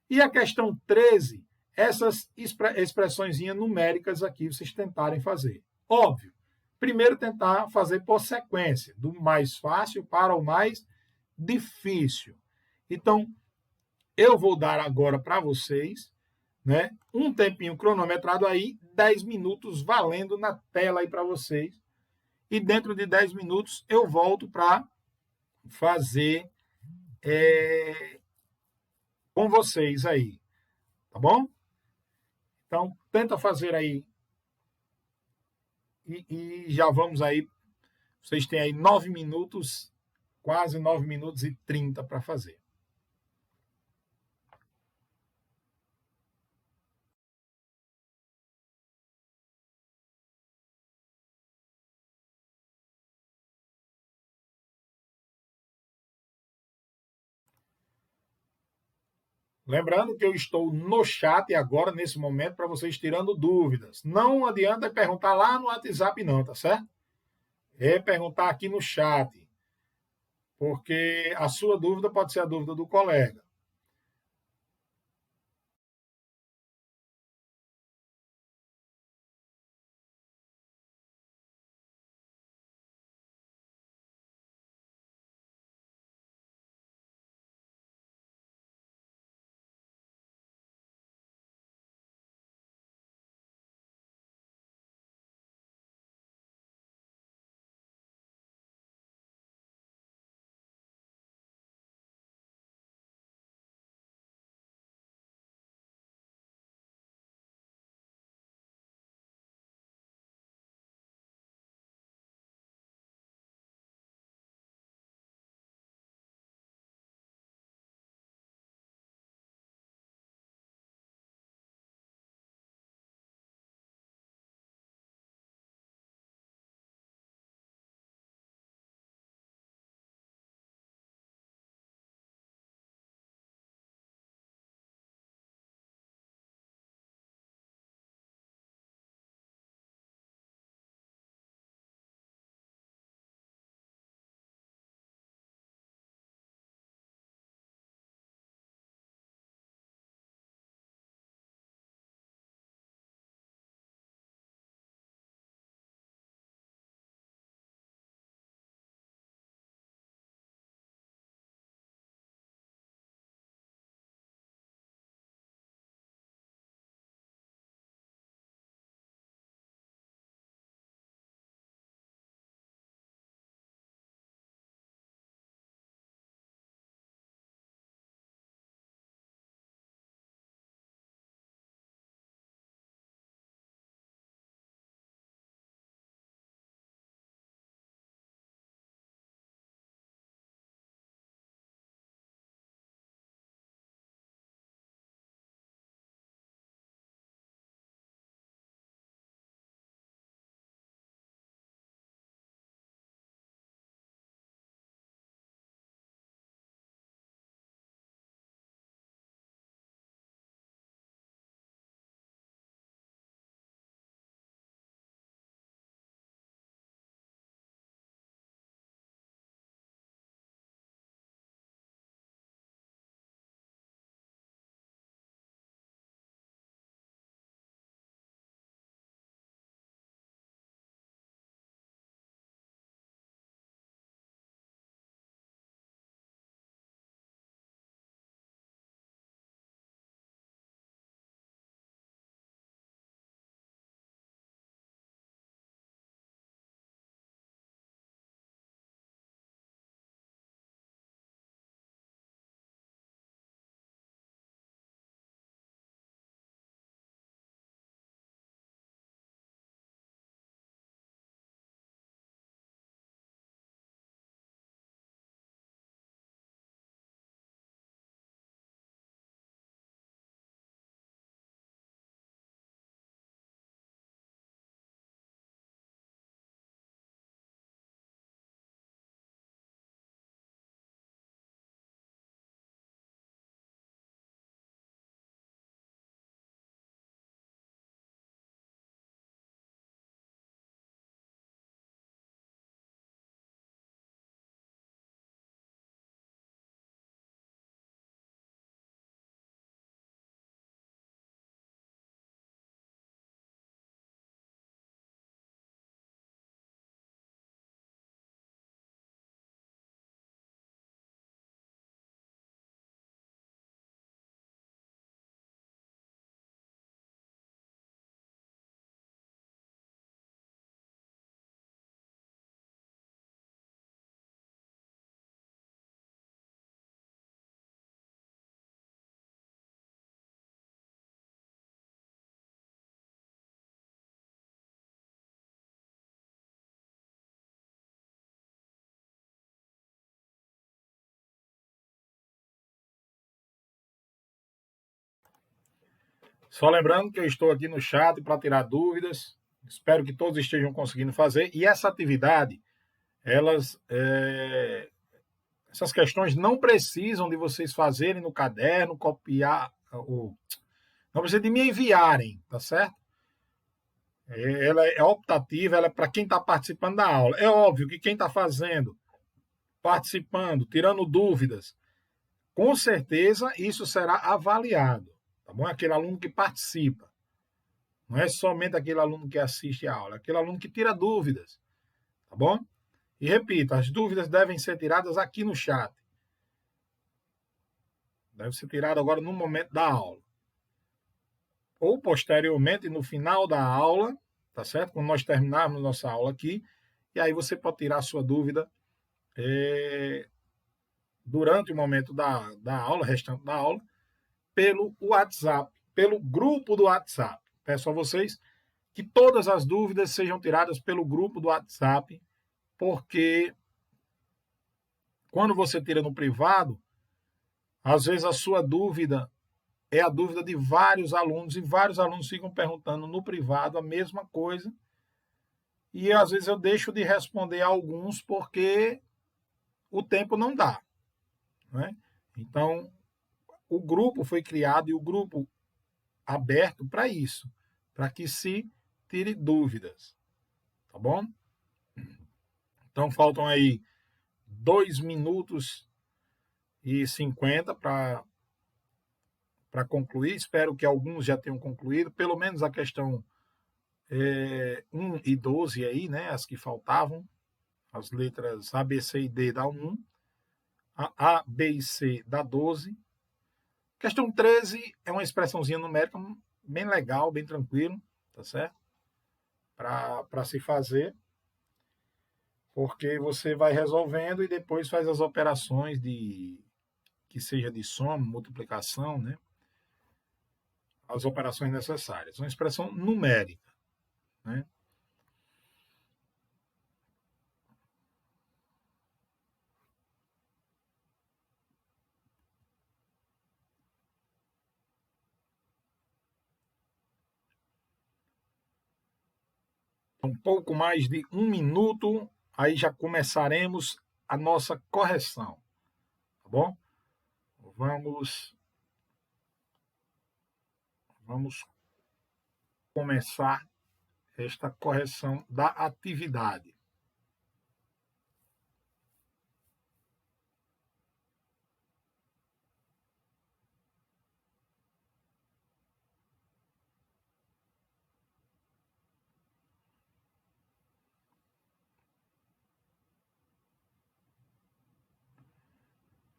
E a questão 13, essas expressões numéricas aqui, vocês tentarem fazer. Óbvio, primeiro tentar fazer por sequência, do mais fácil para o mais difícil. Então, eu vou dar agora para vocês, né, um tempinho cronometrado aí, 10 minutos valendo na tela aí para vocês. E dentro de 10 minutos eu volto para fazer com vocês aí, tá bom? Então, tenta fazer aí e já vamos aí. Vocês têm aí 9 minutos, quase 9 minutos e 30 para fazer. Lembrando que eu estou no chat agora, nesse momento, para vocês tirando dúvidas. Não adianta perguntar lá no WhatsApp, não, tá certo? É perguntar aqui no chat, porque a sua dúvida pode ser a dúvida do colega. Só lembrando que eu estou aqui no chat para tirar dúvidas. Espero que todos estejam conseguindo fazer. E essa atividade, essas questões não precisam de vocês fazerem no caderno, copiar, não precisa de me enviarem, tá certo? Ela é optativa, ela é para quem está participando da aula. É óbvio que quem está fazendo, participando, tirando dúvidas, com certeza isso será avaliado, tá bom? Aquele aluno que participa. Não é somente aquele aluno que assiste a aula, é aquele aluno que tira dúvidas, tá bom? E repito, as dúvidas devem ser tiradas aqui no chat. Deve ser tirado agora no momento da aula. Ou posteriormente, no final da aula, tá certo? Quando nós terminarmos nossa aula aqui, e aí você pode tirar a sua dúvida durante o momento da aula, restante da aula, pelo WhatsApp, pelo grupo do WhatsApp. Peço a vocês que todas as dúvidas sejam tiradas pelo grupo do WhatsApp, porque quando você tira no privado, às vezes a sua dúvida é a dúvida de vários alunos, e vários alunos ficam perguntando no privado a mesma coisa, e às vezes eu deixo de responder a alguns porque o tempo não dá, né? Então, o grupo foi criado, e o grupo aberto para isso, para que se tire dúvidas, tá bom? Então, faltam aí 2 minutos e 50 para concluir. Espero que alguns já tenham concluído, pelo menos a questão 1 e 12 aí, né? As que faltavam, as letras A, B, C e D dá 1, A, B e C dá 12. Questão 13 é uma expressãozinha numérica bem legal, bem tranquilo, tá certo? Para se fazer, porque você vai resolvendo e depois faz as operações que seja de soma, multiplicação, né? As operações necessárias. Uma expressão numérica, né? Um pouco mais de 1 minuto, aí já começaremos a nossa correção, tá bom? Vamos começar esta correção da atividade.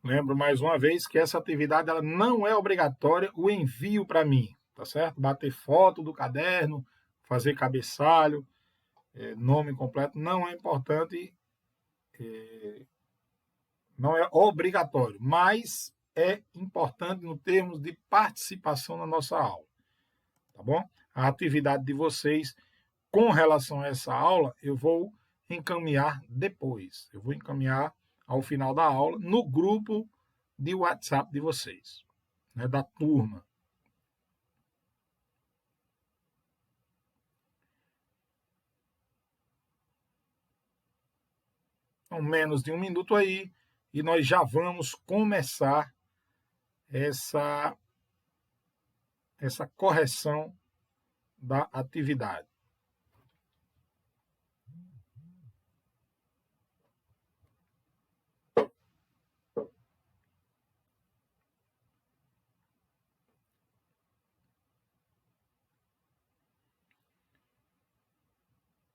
Lembro mais uma vez que essa atividade ela não é obrigatória o envio para mim, tá certo? Bater foto do caderno, fazer cabeçalho, nome completo, não é importante, não é obrigatório, mas é importante no termos de participação na nossa aula, tá bom? A atividade de vocês com relação a essa aula, eu vou encaminhar depois. Eu vou encaminhar ao final da aula no grupo de WhatsApp de vocês, né, da turma. Então, menos de 1 minuto aí, e nós já vamos começar essa correção da atividade.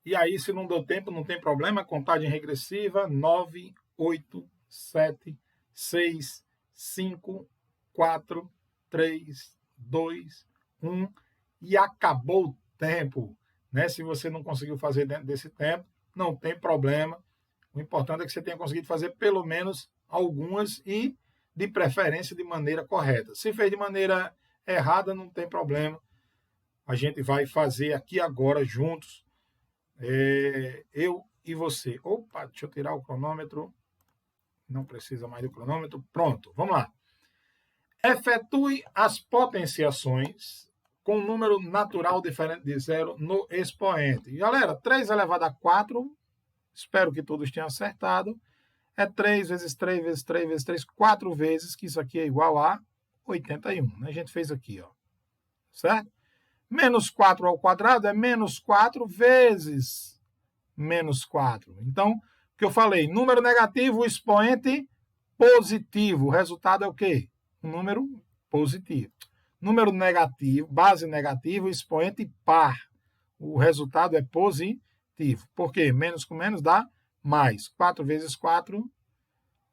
E aí, se não deu tempo, não tem problema, contagem regressiva, 9, 8, 7, 6, 5, 4, 3, 2, 1, e acabou o tempo, né? Se você não conseguiu fazer dentro desse tempo, não tem problema. O importante é que você tenha conseguido fazer pelo menos algumas, e de preferência de maneira correta. Se fez de maneira errada, não tem problema. A gente vai fazer aqui agora juntos, eu e você. Opa, deixa eu tirar o cronômetro. Não precisa mais do cronômetro. Pronto, vamos lá. Efetue as potenciações com um número natural diferente de zero no expoente. Galera, 3 elevado a 4, espero que todos tenham acertado, é 3 vezes 3 vezes 3 vezes 3, 4 vezes, que isso aqui é igual a 81. Né? A gente fez aqui, ó, certo? Menos 4 ao quadrado é menos 4 vezes menos 4. Então, o que eu falei, número negativo, expoente positivo. O resultado é o quê? Um número positivo. Número negativo, base negativa, expoente par. O resultado é positivo. Por quê? Menos com menos dá mais. 4 vezes 4,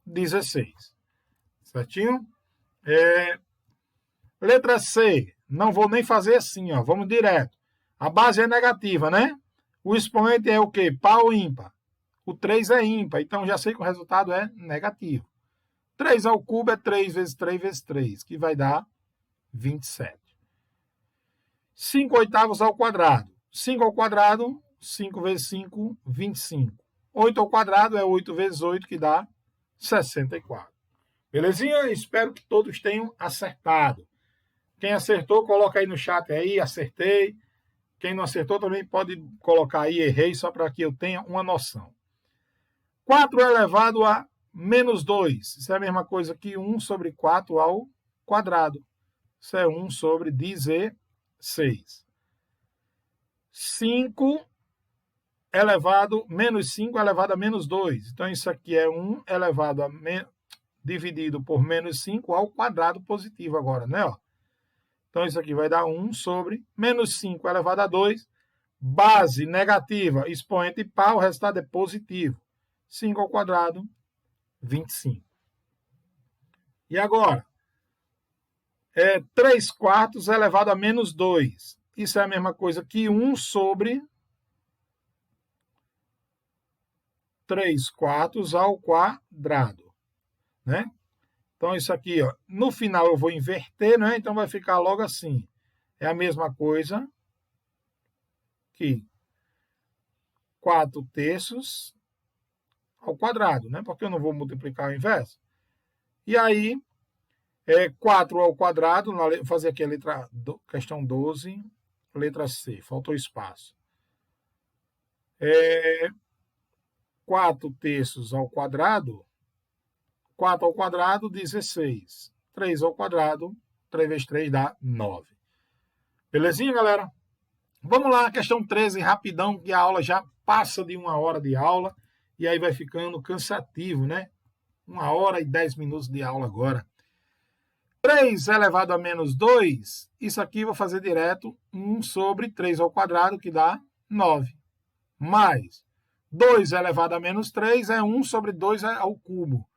16. Certinho? Letra C. Não vou nem fazer assim, ó. Vamos direto. A base é negativa, né? O expoente é o quê? Par ou ímpar? O 3 é ímpar, então já sei que o resultado é negativo. 3 ao cubo é 3 vezes 3 vezes 3, que vai dar 27. 5 oitavos ao quadrado. 5 ao quadrado, 5 vezes 5, 25. 8 ao quadrado é 8 vezes 8, que dá 64. Belezinha? Espero que todos tenham acertado. Quem acertou, coloca aí no chat aí, acertei. Quem não acertou também pode colocar aí, errei, só para que eu tenha uma noção. 4 elevado a menos 2. Isso é a mesma coisa que 1 sobre 4 ao quadrado. Isso é 1 sobre 16. 5 elevado, menos 5 elevado a menos 2. Então, isso aqui é 1 elevado a dividido por menos 5 ao quadrado positivo agora, né? Ó. Então, isso aqui vai dar 1 sobre menos 5 elevado a 2. Base negativa, expoente par, o resultado é positivo. 5 ao quadrado, 25. E agora? 3 quartos elevado a menos 2. Isso é a mesma coisa que 1 sobre 3 quartos ao quadrado. Né? Então, isso aqui, ó, no final eu vou inverter, né? Então vai ficar logo assim. É a mesma coisa que 4 terços ao quadrado, né? Porque eu não vou multiplicar ao inverso. E aí, 4 ao quadrado, vou fazer aqui a questão 12, letra C, faltou espaço. 4 terços ao quadrado, 4 ao quadrado, 16. 3 ao quadrado, 3 vezes 3 dá 9. Belezinha, galera? Vamos lá, questão 13, rapidão, que a aula já passa de 1 hora de aula, e aí vai ficando cansativo, né? 1 hora e 10 minutos de aula agora. 3 elevado a menos 2, isso aqui eu vou fazer direto, 1 sobre 3 ao quadrado, que dá 9. Mais 2 elevado a menos 3 é 1 sobre 2 ao cubo,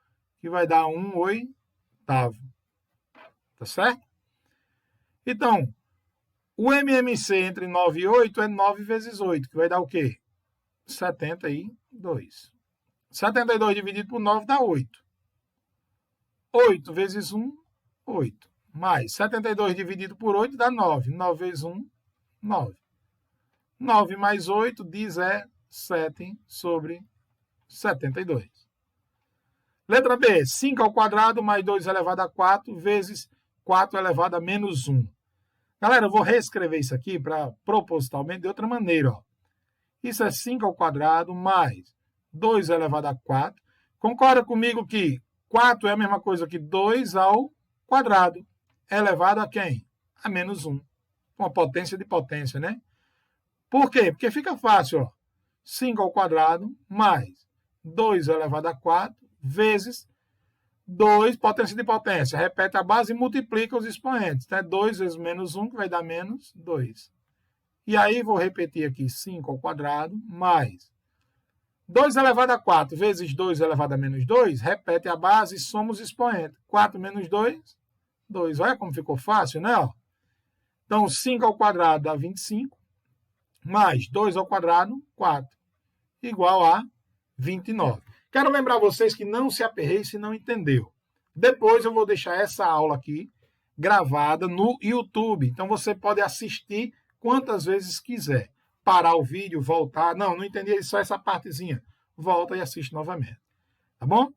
que vai dar 1 oitavo. Tá certo? Então, o MMC entre 9 e 8 é 9 vezes 8, que vai dar o quê? 72. 72 dividido por 9 dá 8. 8 vezes 1, 8. Mais 72 dividido por 8 dá 9. 9 vezes 1, 9. 9 mais 8, 17 sobre 72. Letra B, 5 ao quadrado mais 2 elevado a 4 vezes 4 elevado a menos 1. Galera, eu vou reescrever isso aqui propositalmente de outra maneira. Ó. Isso é 5 ao quadrado mais 2 elevado a 4. Concorda comigo que 4 é a mesma coisa que 2 ao quadrado. Elevado a quem? A menos 1. Uma potência de potência, né? Por quê? Porque fica fácil. Ó. 5 ao quadrado mais 2 elevado a 4 vezes 2, potência de potência. Repete a base e multiplica os expoentes. Né? 2 vezes menos 1, que vai dar menos 2. E aí, vou repetir aqui, 5 ao quadrado, mais 2 elevado a 4 vezes 2 elevado a menos 2, repete a base e soma os expoentes. 4 menos 2, 2. Olha como ficou fácil, né? Então, 5 ao quadrado dá 25, mais 2 ao quadrado, 4, igual a 29. Quero lembrar vocês que não se aperreie se não entendeu. Depois eu vou deixar essa aula aqui gravada no YouTube. Então você pode assistir quantas vezes quiser. Parar o vídeo, voltar. Não entendi só essa partezinha. Volta e assiste novamente. Tá bom?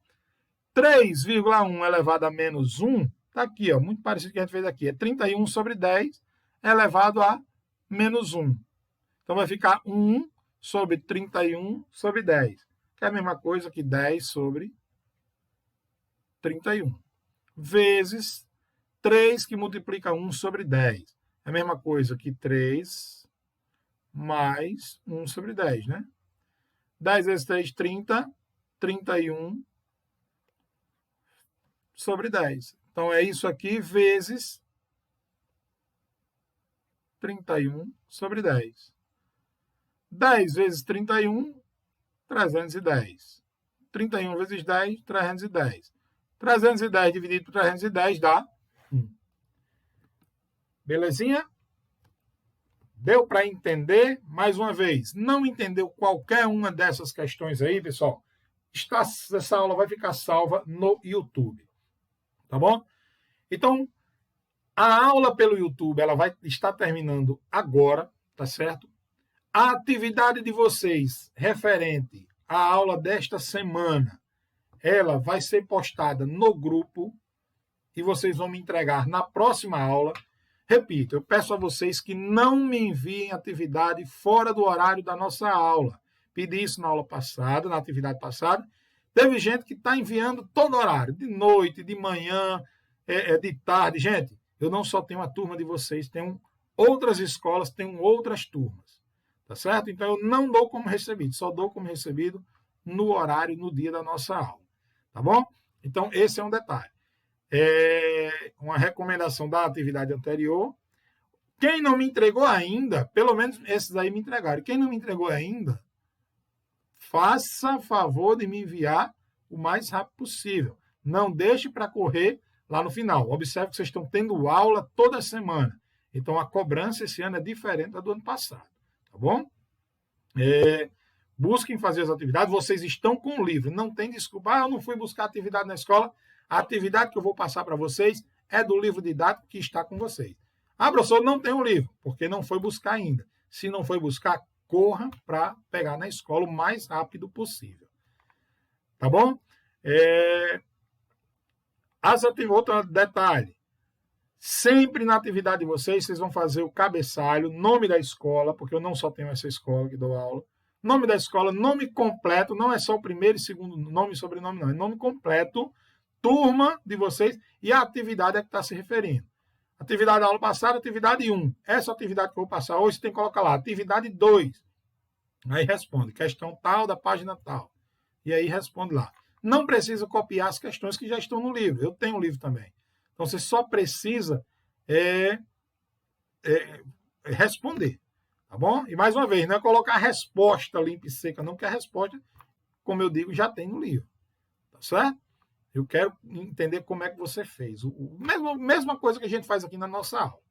3,1 elevado a menos 1, tá aqui, ó, muito parecido com o que a gente fez aqui. É 31 sobre 10, elevado a menos 1. Então, vai ficar 1 sobre 31 sobre 10, que é a mesma coisa que 10 sobre 31, vezes 3, que multiplica 1 sobre 10. É a mesma coisa que 3 mais 1 sobre 10, né? 10 vezes 3, 30, 31 sobre 10. Então, é isso aqui vezes 31 sobre 10. 10 vezes 31, 310. 31 vezes 10, 310. 310 dividido por 310 dá 1. Belezinha? Deu para entender? Mais uma vez, não entendeu qualquer uma dessas questões aí, pessoal? Essa aula vai ficar salva no YouTube. Tá bom? Então, a aula pelo YouTube ela vai estar terminando agora, tá certo? A atividade de vocês referente à aula desta semana, ela vai ser postada no grupo e vocês vão me entregar na próxima aula. Repito, eu peço a vocês que não me enviem atividade fora do horário da nossa aula. Pedi isso na aula passada, na atividade passada. Teve gente que está enviando todo horário, de noite, de manhã, de tarde. Gente, eu não só tenho a turma de vocês, tenho outras escolas, tenho outras turmas. Tá certo? Então, eu não dou como recebido, só dou como recebido no horário, no dia da nossa aula. Tá bom? Então, esse é um detalhe. Uma recomendação da atividade anterior. Quem não me entregou ainda, pelo menos esses aí me entregaram. Quem não me entregou ainda, faça favor de me enviar o mais rápido possível. Não deixe para correr lá no final. Observe que vocês estão tendo aula toda semana. Então, a cobrança esse ano é diferente da do ano passado. Tá bom? Busquem fazer as atividades. Vocês estão com o livro. Não tem desculpa. Eu não fui buscar atividade na escola. A atividade que eu vou passar para vocês é do livro didático que está com vocês. Professor, não tem um livro, porque não foi buscar ainda. Se não foi buscar, corra para pegar na escola o mais rápido possível. Tá bom? Outro detalhe. Sempre na atividade de vocês vão fazer o cabeçalho, nome da escola, porque eu não só tenho essa escola que dou aula. Nome da escola, nome completo, não é só o primeiro e segundo nome e sobrenome, não. É nome completo, turma de vocês e a atividade é que está se referindo. Atividade da aula passada, atividade 1. Essa atividade que eu vou passar hoje, você tem que colocar lá, atividade 2. Aí responde, questão tal, da página tal. E aí responde lá. Não precisa copiar as questões que já estão no livro. Eu tenho um livro também. Então, você só precisa responder. Tá bom? E mais uma vez, não é colocar a resposta limpa e seca, não, porque a resposta, como eu digo, já tem no livro. Tá certo? Eu quero entender como é que você fez. Mesma coisa que a gente faz aqui na nossa aula.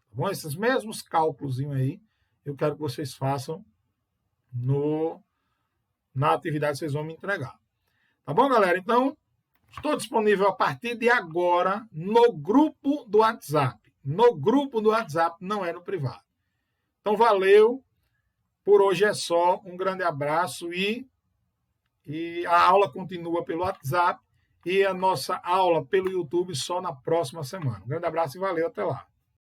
Tá bom? Esses mesmos cálculos aí, eu quero que vocês façam na atividade que vocês vão me entregar. Tá bom, galera? Então, estou disponível a partir de agora no grupo do WhatsApp. No grupo do WhatsApp, não é no privado. Então, valeu. Por hoje é só. Um grande abraço e a aula continua pelo WhatsApp e a nossa aula pelo YouTube só na próxima semana. Um grande abraço e valeu. Até lá.